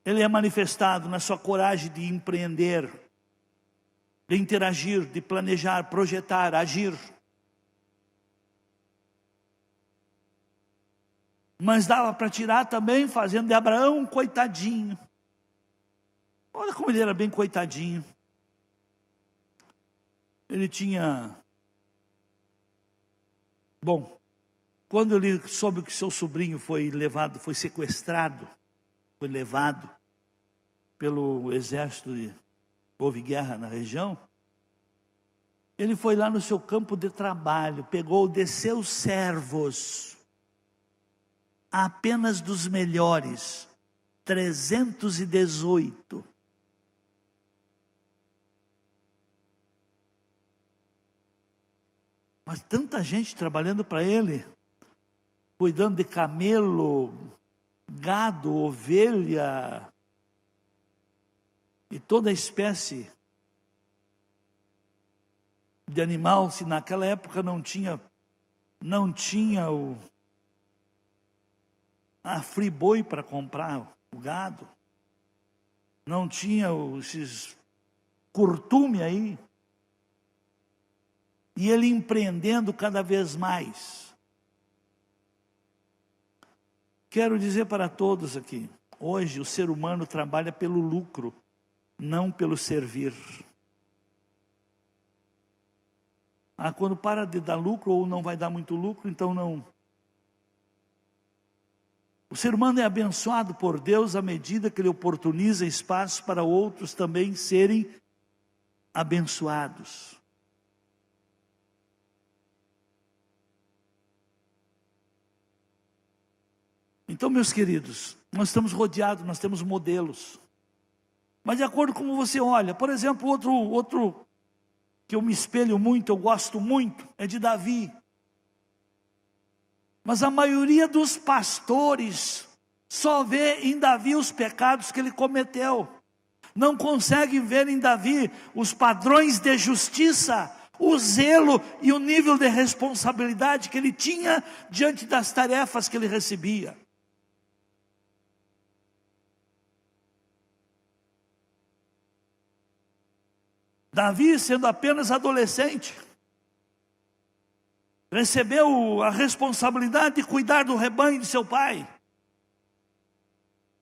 ele é manifestado na sua coragem de empreender, de interagir, de planejar, projetar, agir. Mas dava para tirar também, fazendo de Abraão um coitadinho. Olha como ele era bem coitadinho. Ele tinha... Bom, quando ele soube que seu sobrinho foi levado, foi sequestrado, foi levado pelo exército, houve guerra na região, ele foi lá no seu campo de trabalho, pegou de seus servos, apenas dos melhores, 318. Mas tanta gente trabalhando para ele, cuidando de camelo, gado, ovelha e toda espécie de animal. Se naquela época não tinha a Friboi para comprar o gado, não tinha esses curtume aí, e ele empreendendo cada vez mais. Quero dizer para todos aqui, hoje o ser humano trabalha pelo lucro, não pelo servir. Quando para de dar lucro ou não vai dar muito lucro, então não. O ser humano é abençoado por Deus à medida que ele oportuniza espaço para outros também serem abençoados. Então, meus queridos, nós estamos rodeados, nós temos modelos. Mas de acordo com como você olha, por exemplo, outro que eu me espelho muito, eu gosto muito, é de Davi. Mas a maioria dos pastores só vê em Davi os pecados que ele cometeu. Não consegue ver em Davi os padrões de justiça, o zelo e o nível de responsabilidade que ele tinha diante das tarefas que ele recebia. Davi, sendo apenas adolescente, recebeu a responsabilidade de cuidar do rebanho de seu pai.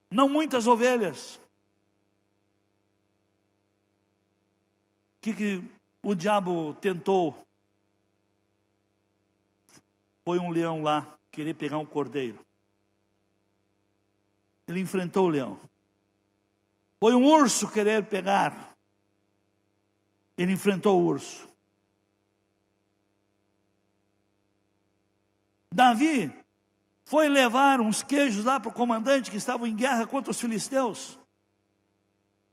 Não muitas ovelhas. O que o diabo tentou? Foi um leão lá, querer pegar um cordeiro. Ele enfrentou o leão. Foi um urso querer pegar. Ele enfrentou o urso. Davi foi levar uns queijos lá para o comandante que estava em guerra contra os filisteus.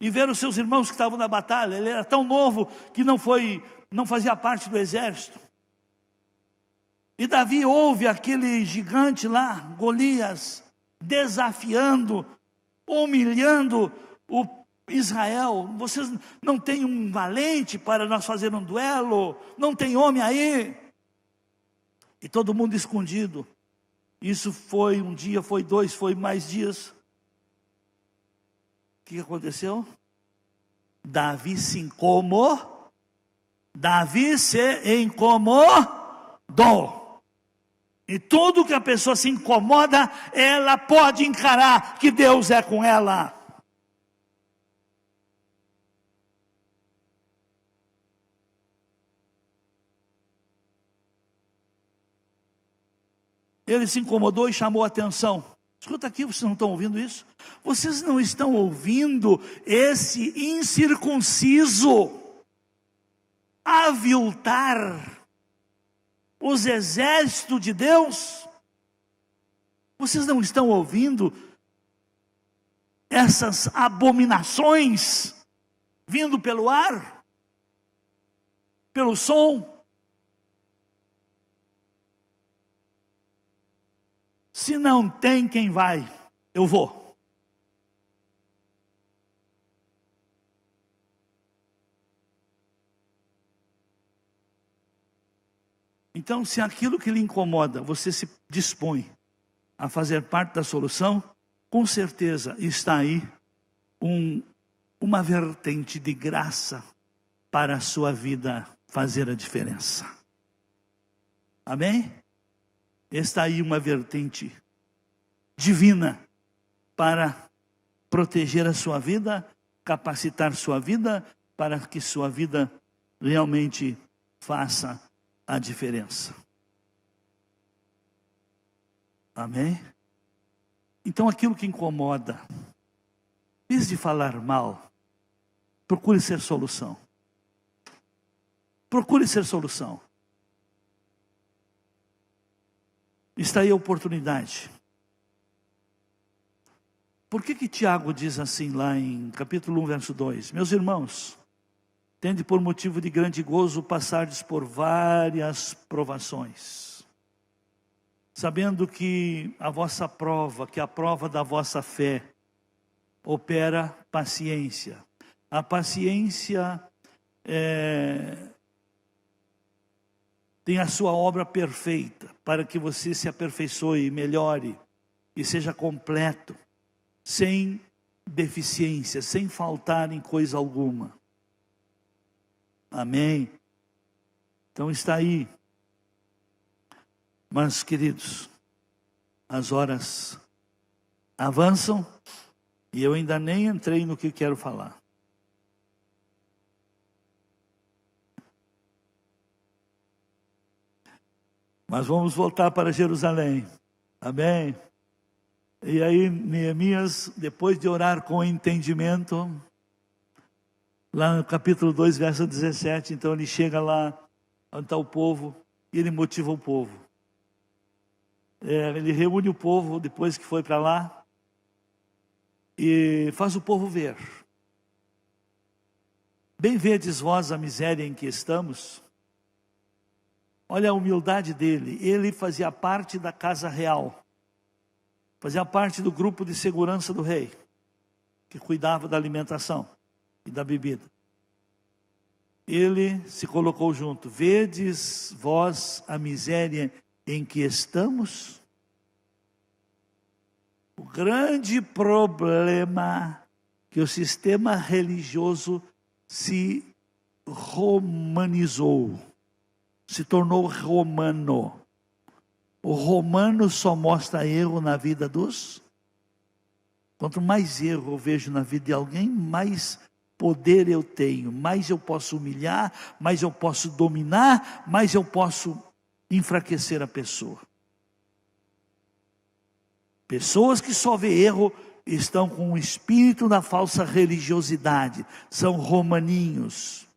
E ver os seus irmãos que estavam na batalha. Ele era tão novo que não fazia parte do exército. E Davi ouve aquele gigante lá, Golias, desafiando, humilhando o Israel. Vocês não têm um valente para nós fazer um duelo? Não tem homem aí? E todo mundo escondido. Isso foi um dia, foi dois, foi mais dias. O que aconteceu? Davi se incomodou. E tudo que a pessoa se incomoda, ela pode encarar que Deus é com ela. Ele se incomodou e chamou a atenção. Escuta aqui, vocês não estão ouvindo isso? Vocês não estão ouvindo esse incircunciso aviltar os exércitos de Deus? Vocês não estão ouvindo essas abominações vindo pelo ar, pelo som? Se não tem quem vai, eu vou. Então, se aquilo que lhe incomoda, você se dispõe a fazer parte da solução, com certeza está aí uma vertente de graça para a sua vida fazer a diferença. Amém? Está aí uma vertente divina para proteger a sua vida, capacitar sua vida, para que sua vida realmente faça a diferença. Amém? Então aquilo que incomoda, em vez de falar mal, procure ser solução. Procure ser solução. Está aí a oportunidade. Por que Tiago diz assim lá em capítulo 1, verso 2? Meus irmãos, tende por motivo de grande gozo passardes por várias provações, sabendo que a vossa prova, que a prova da vossa fé, opera paciência. A paciência tem a sua obra perfeita, para que você se aperfeiçoe, melhore e seja completo, sem deficiência, sem faltar em coisa alguma. Amém? Então está aí. Mas, queridos, as horas avançam e eu ainda nem entrei no que quero falar. Mas vamos voltar para Jerusalém. Amém? E aí Neemias, depois de orar com entendimento, lá no capítulo 2, verso 17, então ele chega lá, onde está o povo, e ele motiva o povo. Ele reúne o povo, depois que foi para lá, e faz o povo ver. Bem vedes vós a miséria em que estamos. Olha a humildade dele. Ele fazia parte da casa real. Fazia parte do grupo de segurança do rei, que cuidava da alimentação e da bebida. Ele se colocou junto. Vedes vós a miséria em que estamos? O grande problema que o sistema religioso se romanizou, se tornou romano. O romano só mostra erro na vida dos... Quanto mais erro eu vejo na vida de alguém, mais poder eu tenho, mais eu posso humilhar, mais eu posso dominar, mais eu posso enfraquecer a pessoa. Pessoas que só vê erro estão com o espírito da falsa religiosidade, são romaninhos.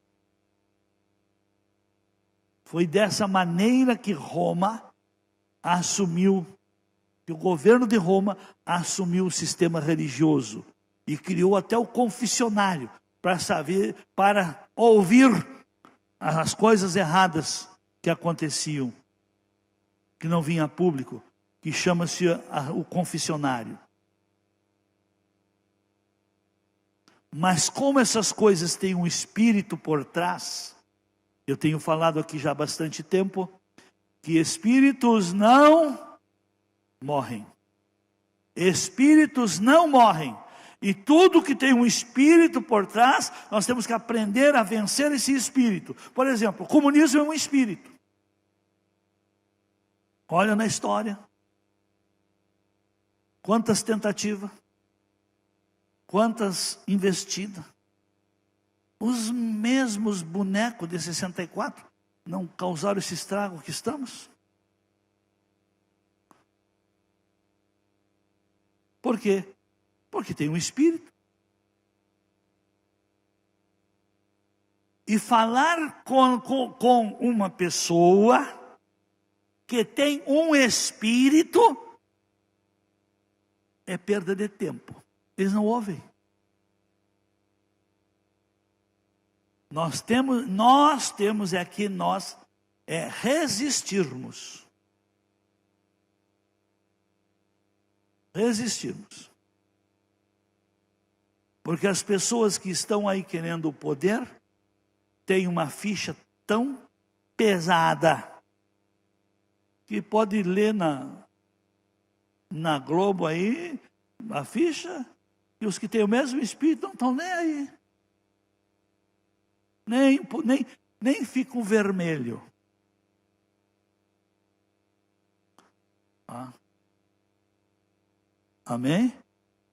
Foi dessa maneira que Roma assumiu, que o governo de Roma assumiu o sistema religioso e criou até o confessionário para saber, para ouvir as coisas erradas que aconteciam, que não vinha a público, que chama-se o confessionário. Mas como essas coisas têm um espírito por trás, eu tenho falado aqui já há bastante tempo, que espíritos não morrem. Espíritos não morrem. E tudo que tem um espírito por trás, nós temos que aprender a vencer esse espírito. Por exemplo, o comunismo é um espírito. Olha na história. Quantas tentativas, quantas investidas. Os mesmos bonecos de 64 não causaram esse estrago que estamos? Por quê? Porque tem um espírito. E falar com uma pessoa que tem um espírito é perda de tempo. Eles não ouvem. Nós temos aqui resistirmos. Resistirmos. Porque as pessoas que estão aí querendo o poder têm uma ficha tão pesada que pode ler na Globo aí, a ficha, e os que têm o mesmo espírito não estão nem aí. Nem ficam vermelho. Amém?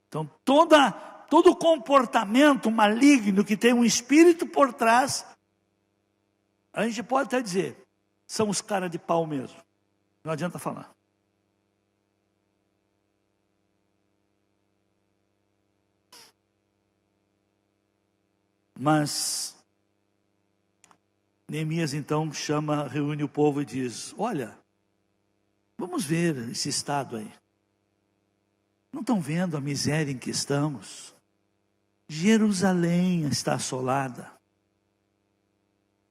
Então, todo comportamento maligno que tem um espírito por trás, a gente pode até dizer, são os caras de pau mesmo. Não adianta falar. Mas Neemias então reúne o povo e diz: olha, vamos ver esse estado aí. Não estão vendo a miséria em que estamos? Jerusalém está assolada.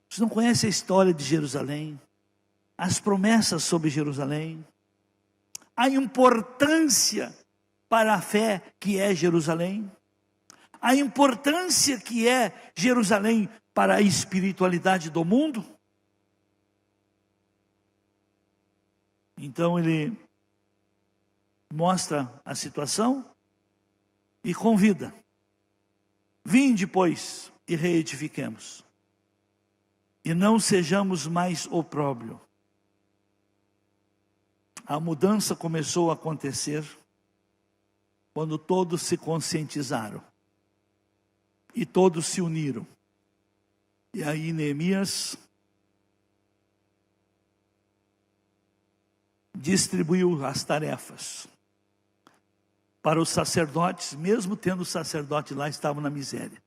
Vocês não conhecem a história de Jerusalém? As promessas sobre Jerusalém? A importância para a fé que é Jerusalém? A importância que é Jerusalém para a espiritualidade do mundo? Então ele mostra a situação e convida: vinde, pois, e reedifiquemos, e não sejamos mais opróbrio. A mudança começou a acontecer quando todos se conscientizaram e todos se uniram. E aí Neemias distribuiu as tarefas para os sacerdotes, mesmo tendo o sacerdote lá, estavam na miséria.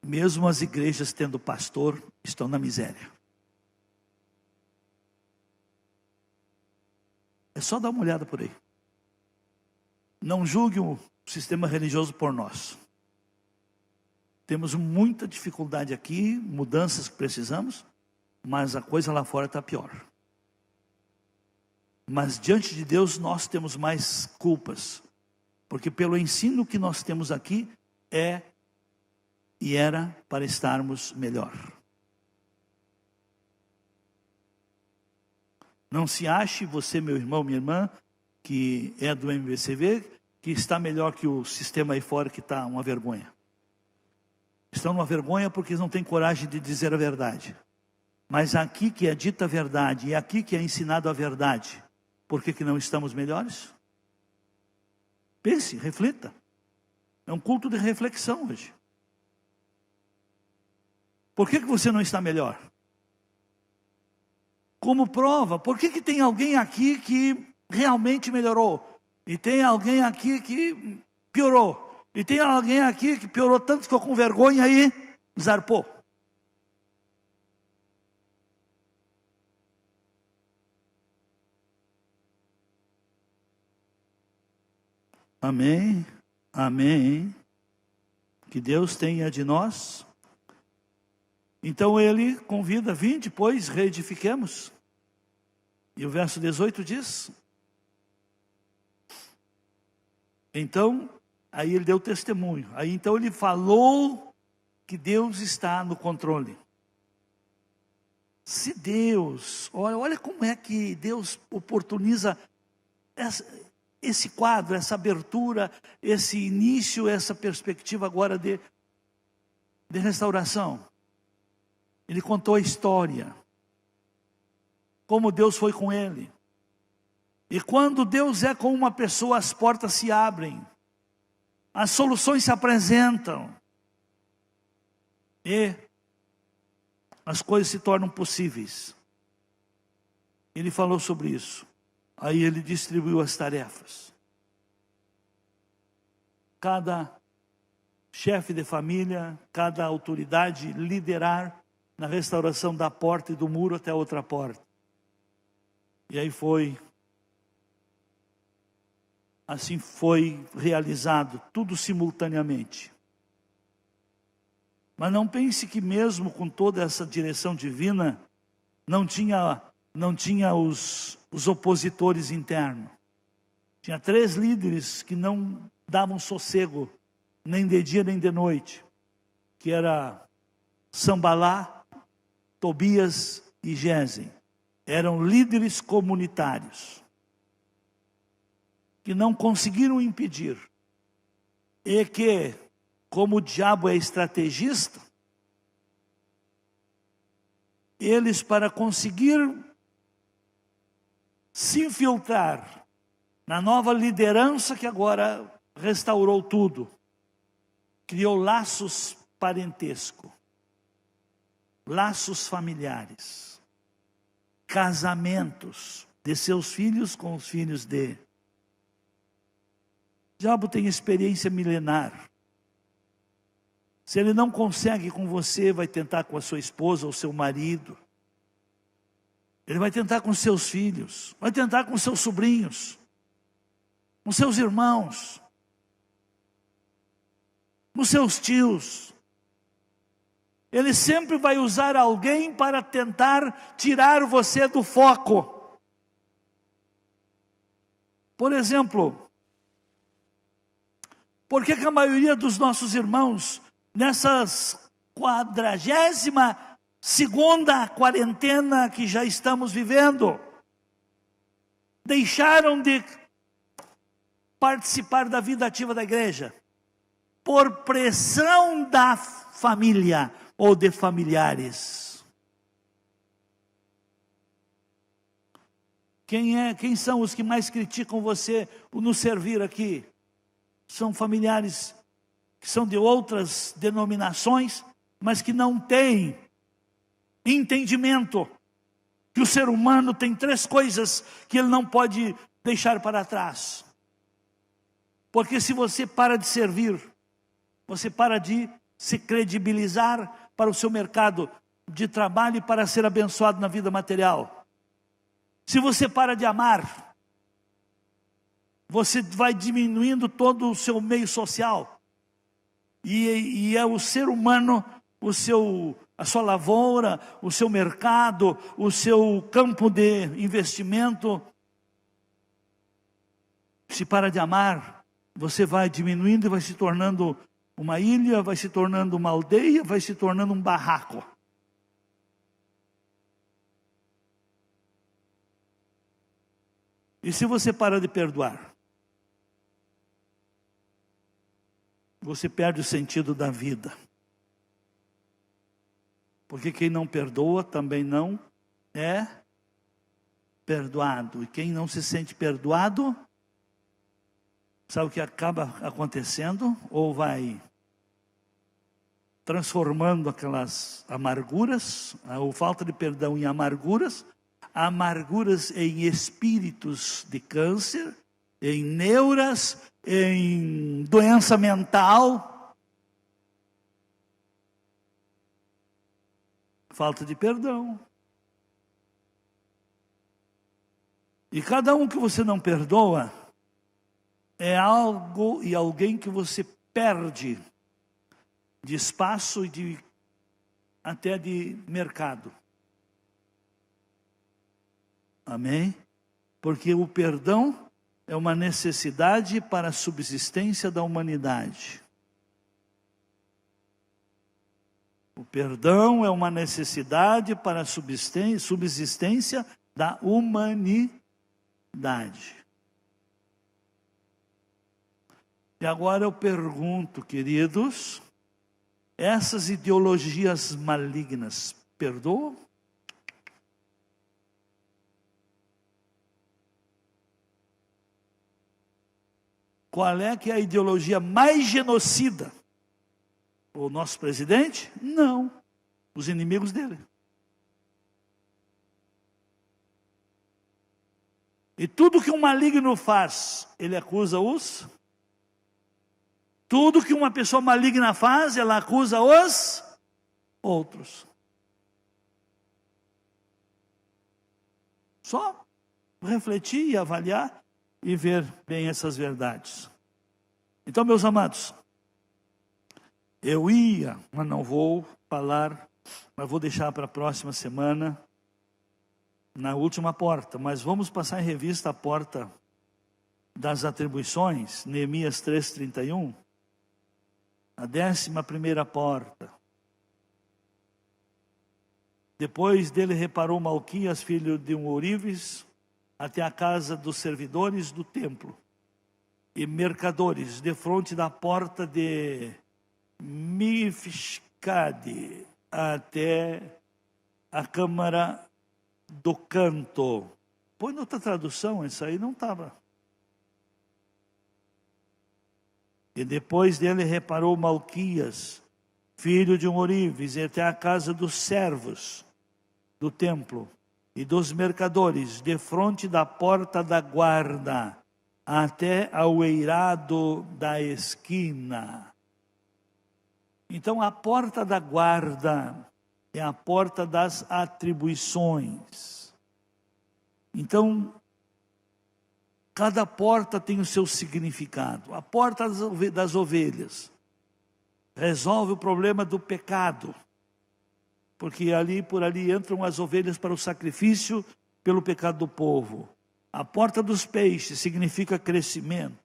Mesmo as igrejas tendo pastor, estão na miséria. É só dar uma olhada por aí. Não julgue o sistema religioso por nós. Temos muita dificuldade aqui, mudanças que precisamos, mas a coisa lá fora está pior. Mas diante de Deus nós temos mais culpas, porque pelo ensino que nós temos aqui e era para estarmos melhor. Não se ache você, meu irmão, minha irmã, que é do MBCV, que está melhor que o sistema aí fora, que está uma vergonha. Estão numa vergonha porque eles não têm coragem de dizer a verdade. Mas aqui que é dita a verdade, e aqui que é ensinado a verdade, por que não estamos melhores? Pense, reflita. É um culto de reflexão hoje. Por que você não está melhor? Como prova, por que tem alguém aqui que realmente melhorou? E tem alguém aqui que piorou? E tem alguém aqui que piorou tanto que ficou com vergonha e zarpou? Amém, amém. Que Deus tenha de nós. Então ele convida: vinde, pois, reedifiquemos. E o verso 18 diz: então, aí ele deu testemunho. Aí então ele falou que Deus está no controle. Se Deus, olha como é que Deus oportuniza esse quadro, essa abertura, esse início, essa perspectiva agora de restauração. Ele contou a história, como Deus foi com ele. E quando Deus é com uma pessoa, as portas se abrem, as soluções se apresentam, e as coisas se tornam possíveis. Ele falou sobre isso. Aí ele distribuiu as tarefas. Cada chefe de família, cada autoridade liderar na restauração da porta e do muro até a outra porta. E aí assim foi realizado, tudo simultaneamente. Mas não pense que mesmo com toda essa direção divina, não tinha os opositores internos. Tinha 3 líderes que não davam sossego, nem de dia nem de noite, que era Sambalá, Tobias e Gesem eram líderes comunitários que não conseguiram impedir, e que, como o diabo é estrategista, eles, para conseguir se infiltrar na nova liderança que agora restaurou tudo, criou laços parentesco, laços familiares, casamentos de seus filhos com os filhos de. O diabo tem experiência milenar. Se ele não consegue com você, vai tentar com a sua esposa ou seu marido. Ele vai tentar com seus filhos, vai tentar com seus sobrinhos, com seus irmãos, com seus tios. Ele sempre vai usar alguém para tentar tirar você do foco. Por exemplo, por que a maioria dos nossos irmãos, nessas 42ª quarentena que já estamos vivendo, deixaram de participar da vida ativa da igreja? Por pressão da família ou de familiares. Quem são os que mais criticam você no servir aqui? São familiares que são de outras denominações, mas que não têm entendimento que o ser humano tem 3 coisas que ele não pode deixar para trás. Porque se você para de servir, você para de se credibilizar para o seu mercado de trabalho e para ser abençoado na vida material. Se você para de amar, você vai diminuindo todo o seu meio social. E é o ser humano, a sua lavoura, o seu mercado, o seu campo de investimento. Se para de amar, você vai diminuindo e vai se tornando uma ilha, vai se tornando uma aldeia, vai se tornando um barraco. E se você para de perdoar, você perde o sentido da vida. Porque quem não perdoa também não é perdoado. E quem não se sente perdoado, sabe o que acaba acontecendo? Ou vai transformando aquelas amarguras, ou falta de perdão em amarguras em espíritos de câncer, em neuras, em doença mental. Falta de perdão. E cada um que você não perdoa é algo e alguém que você perde de espaço e até de mercado. Amém? Porque o perdão é uma necessidade para a subsistência da humanidade. O perdão é uma necessidade para a subsistência da humanidade. E agora eu pergunto, queridos, essas ideologias malignas perdoam? Qual é que é a ideologia mais genocida? O nosso presidente? Não. Os inimigos dele. E tudo que um maligno faz, ele acusa os. Tudo que uma pessoa maligna faz, ela acusa os outros. Só refletir e avaliar e ver bem essas verdades. Então, meus amados, eu ia, mas não vou falar, mas vou deixar para a próxima semana, na última porta. Mas vamos passar em revista a porta das atribuições, Neemias 3:31, a 11ª porta. Depois dele reparou Malquias, filho de um ourives, até a casa dos servidores do templo e mercadores, defronte da porta de Mifscade, até a câmara do canto. Põe noutra tradução, isso aí não estava. E depois dele reparou Malquias, filho de um ourives, até a casa dos servos do templo e dos mercadores, defronte da porta da guarda, até ao eirado da esquina. Então a porta da guarda é a porta das atribuições. Então, cada porta tem o seu significado. A porta das ovelhas resolve o problema do pecado, porque por ali entram as ovelhas para o sacrifício pelo pecado do povo. A porta dos peixes significa crescimento.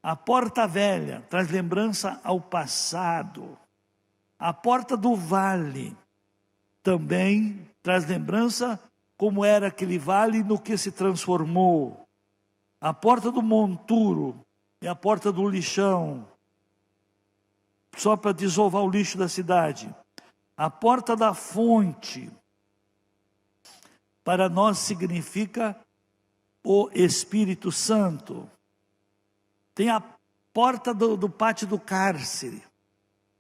A porta velha traz lembrança ao passado. A porta do vale também traz lembrança como era aquele vale no que se transformou. A porta do monturo é a porta do lixão, só para desovar o lixo da cidade. A porta da fonte, para nós significa o Espírito Santo. Tem a porta do pátio do cárcere,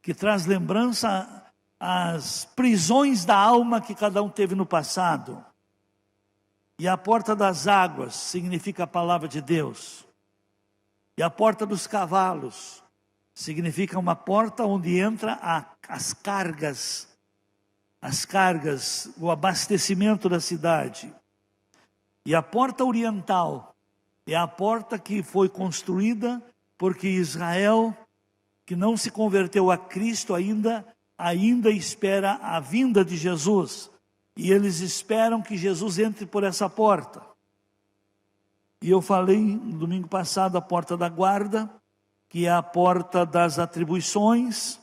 que traz lembrança às prisões da alma que cada um teve no passado. E a porta das águas significa a palavra de Deus. E a porta dos cavalos significa uma porta onde entra as cargas, o abastecimento da cidade. E a porta oriental é a porta que foi construída porque Israel, que não se converteu a Cristo ainda espera a vinda de Jesus. E eles esperam que Jesus entre por essa porta. E eu falei no domingo passado a porta da guarda, que é a porta das atribuições.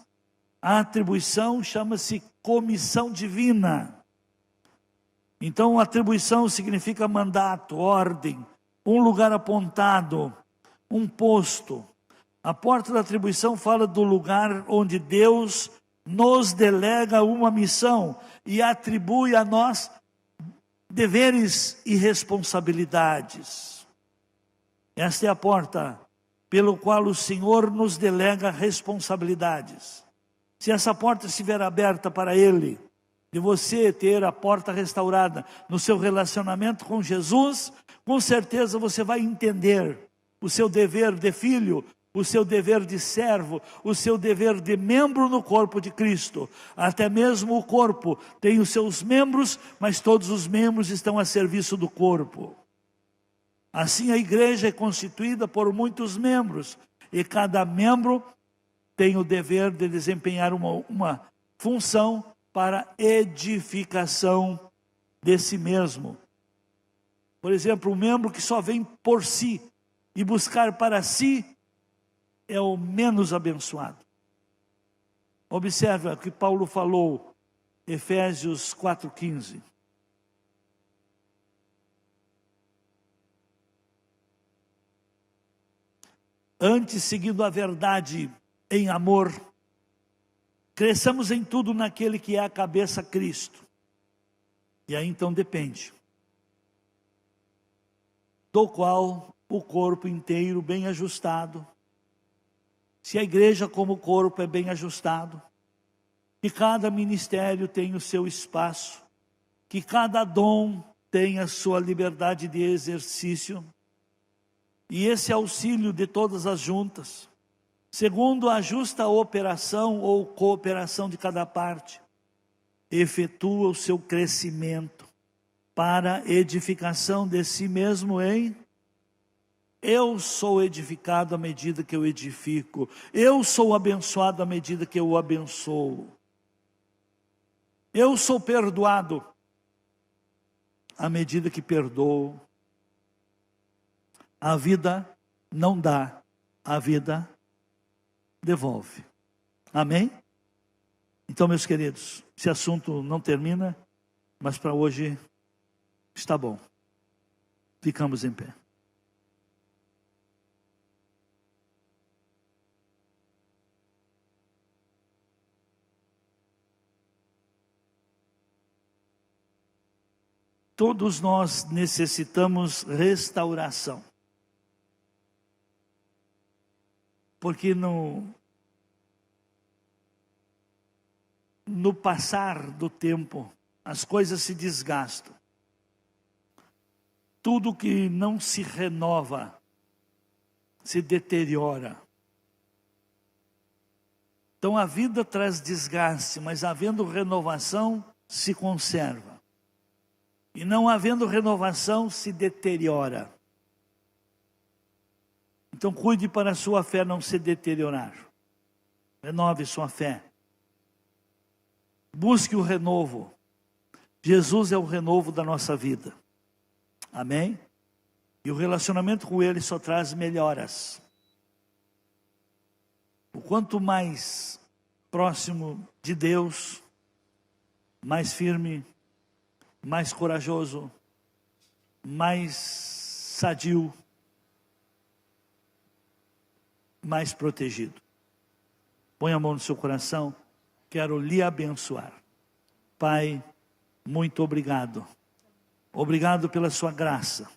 A atribuição chama-se comissão divina. Então, atribuição significa mandato, ordem, um lugar apontado, um posto. A porta da atribuição fala do lugar onde Deus nos delega uma missão e atribui a nós deveres e responsabilidades. Esta é a porta pelo qual o Senhor nos delega responsabilidades. Se essa porta estiver aberta para Ele, de você ter a porta restaurada no seu relacionamento com Jesus, com certeza você vai entender o seu dever de filho, o seu dever de servo, o seu dever de membro no corpo de Cristo. Até mesmo o corpo tem os seus membros, mas todos os membros estão a serviço do corpo. Assim a igreja é constituída por muitos membros, e cada membro tem o dever de desempenhar uma função para edificação de si mesmo. Por exemplo, um membro que só vem por si e buscar para si é o menos abençoado. Observe o que Paulo falou, Efésios 4,15. Antes, seguindo a verdade em amor, cresçamos em tudo naquele que é a cabeça, Cristo. E aí então depende. Do qual o corpo inteiro bem ajustado. Se a igreja como corpo é bem ajustado, que cada ministério tem o seu espaço, que cada dom tem a sua liberdade de exercício, e esse auxílio de todas as juntas, segundo a justa operação ou cooperação de cada parte, efetua o seu crescimento para edificação de si mesmo em... Eu sou edificado à medida que eu edifico. Eu sou abençoado à medida que eu o abençoo. Eu sou perdoado à medida que perdoo. A vida não dá, a vida devolve. Amém? Então, meus queridos, esse assunto não termina. Mas para hoje está bom. Ficamos em pé. Todos nós necessitamos restauração. Porque no passar do tempo, as coisas se desgastam. Tudo que não se renova, se deteriora. Então a vida traz desgaste, mas havendo renovação, se conserva. E não havendo renovação, se deteriora. Então cuide para a sua fé não se deteriorar. Renove sua fé. Busque o renovo. Jesus é o renovo da nossa vida. Amém? E o relacionamento com Ele só traz melhoras. O quanto mais próximo de Deus, mais firme, mais corajoso, mais sadio, mais protegido. Põe a mão no seu coração, quero lhe abençoar. Pai, muito obrigado. Obrigado pela sua graça.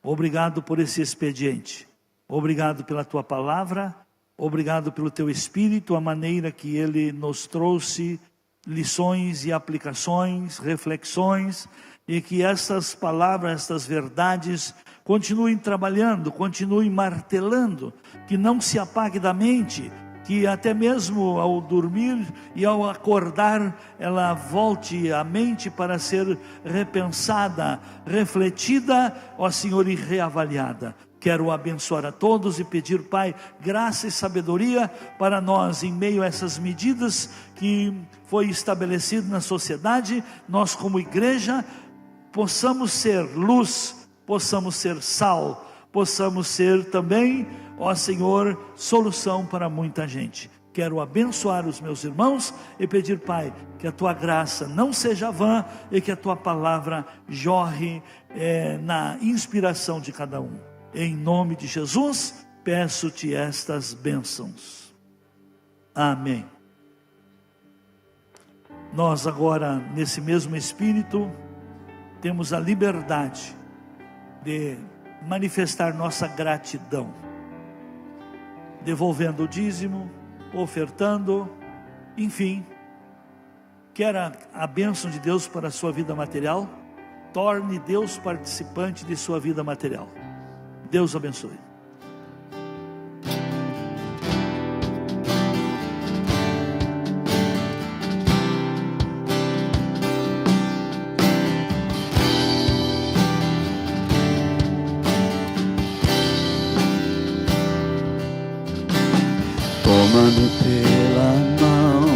Obrigado por esse expediente. Obrigado pela tua palavra. Obrigado pelo teu Espírito, a maneira que ele nos trouxe lições e aplicações, reflexões, e que essas palavras, essas verdades continuem trabalhando, continuem martelando, que não se apague da mente, que até mesmo ao dormir e ao acordar, ela volte a mente para ser repensada, refletida, ó Senhor, e reavaliada. Quero abençoar a todos e pedir, Pai, graça e sabedoria para nós, em meio a essas medidas que foi estabelecido na sociedade, nós como igreja, possamos ser luz, possamos ser sal, possamos ser também, ó Senhor, solução para muita gente. Quero abençoar os meus irmãos e pedir, Pai, que a Tua graça não seja vã e que a Tua palavra jorre na inspiração de cada um. Em nome de Jesus, peço-te estas bênçãos. Amém. Nós agora, nesse mesmo Espírito, temos a liberdade de manifestar nossa gratidão, devolvendo o dízimo, ofertando, enfim, quer a bênção de Deus para a sua vida material, torne Deus participante de sua vida material. Deus abençoe. Tomando pela mão,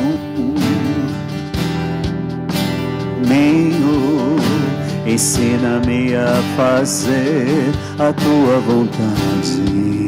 ensina-me a fazer a tua vontade.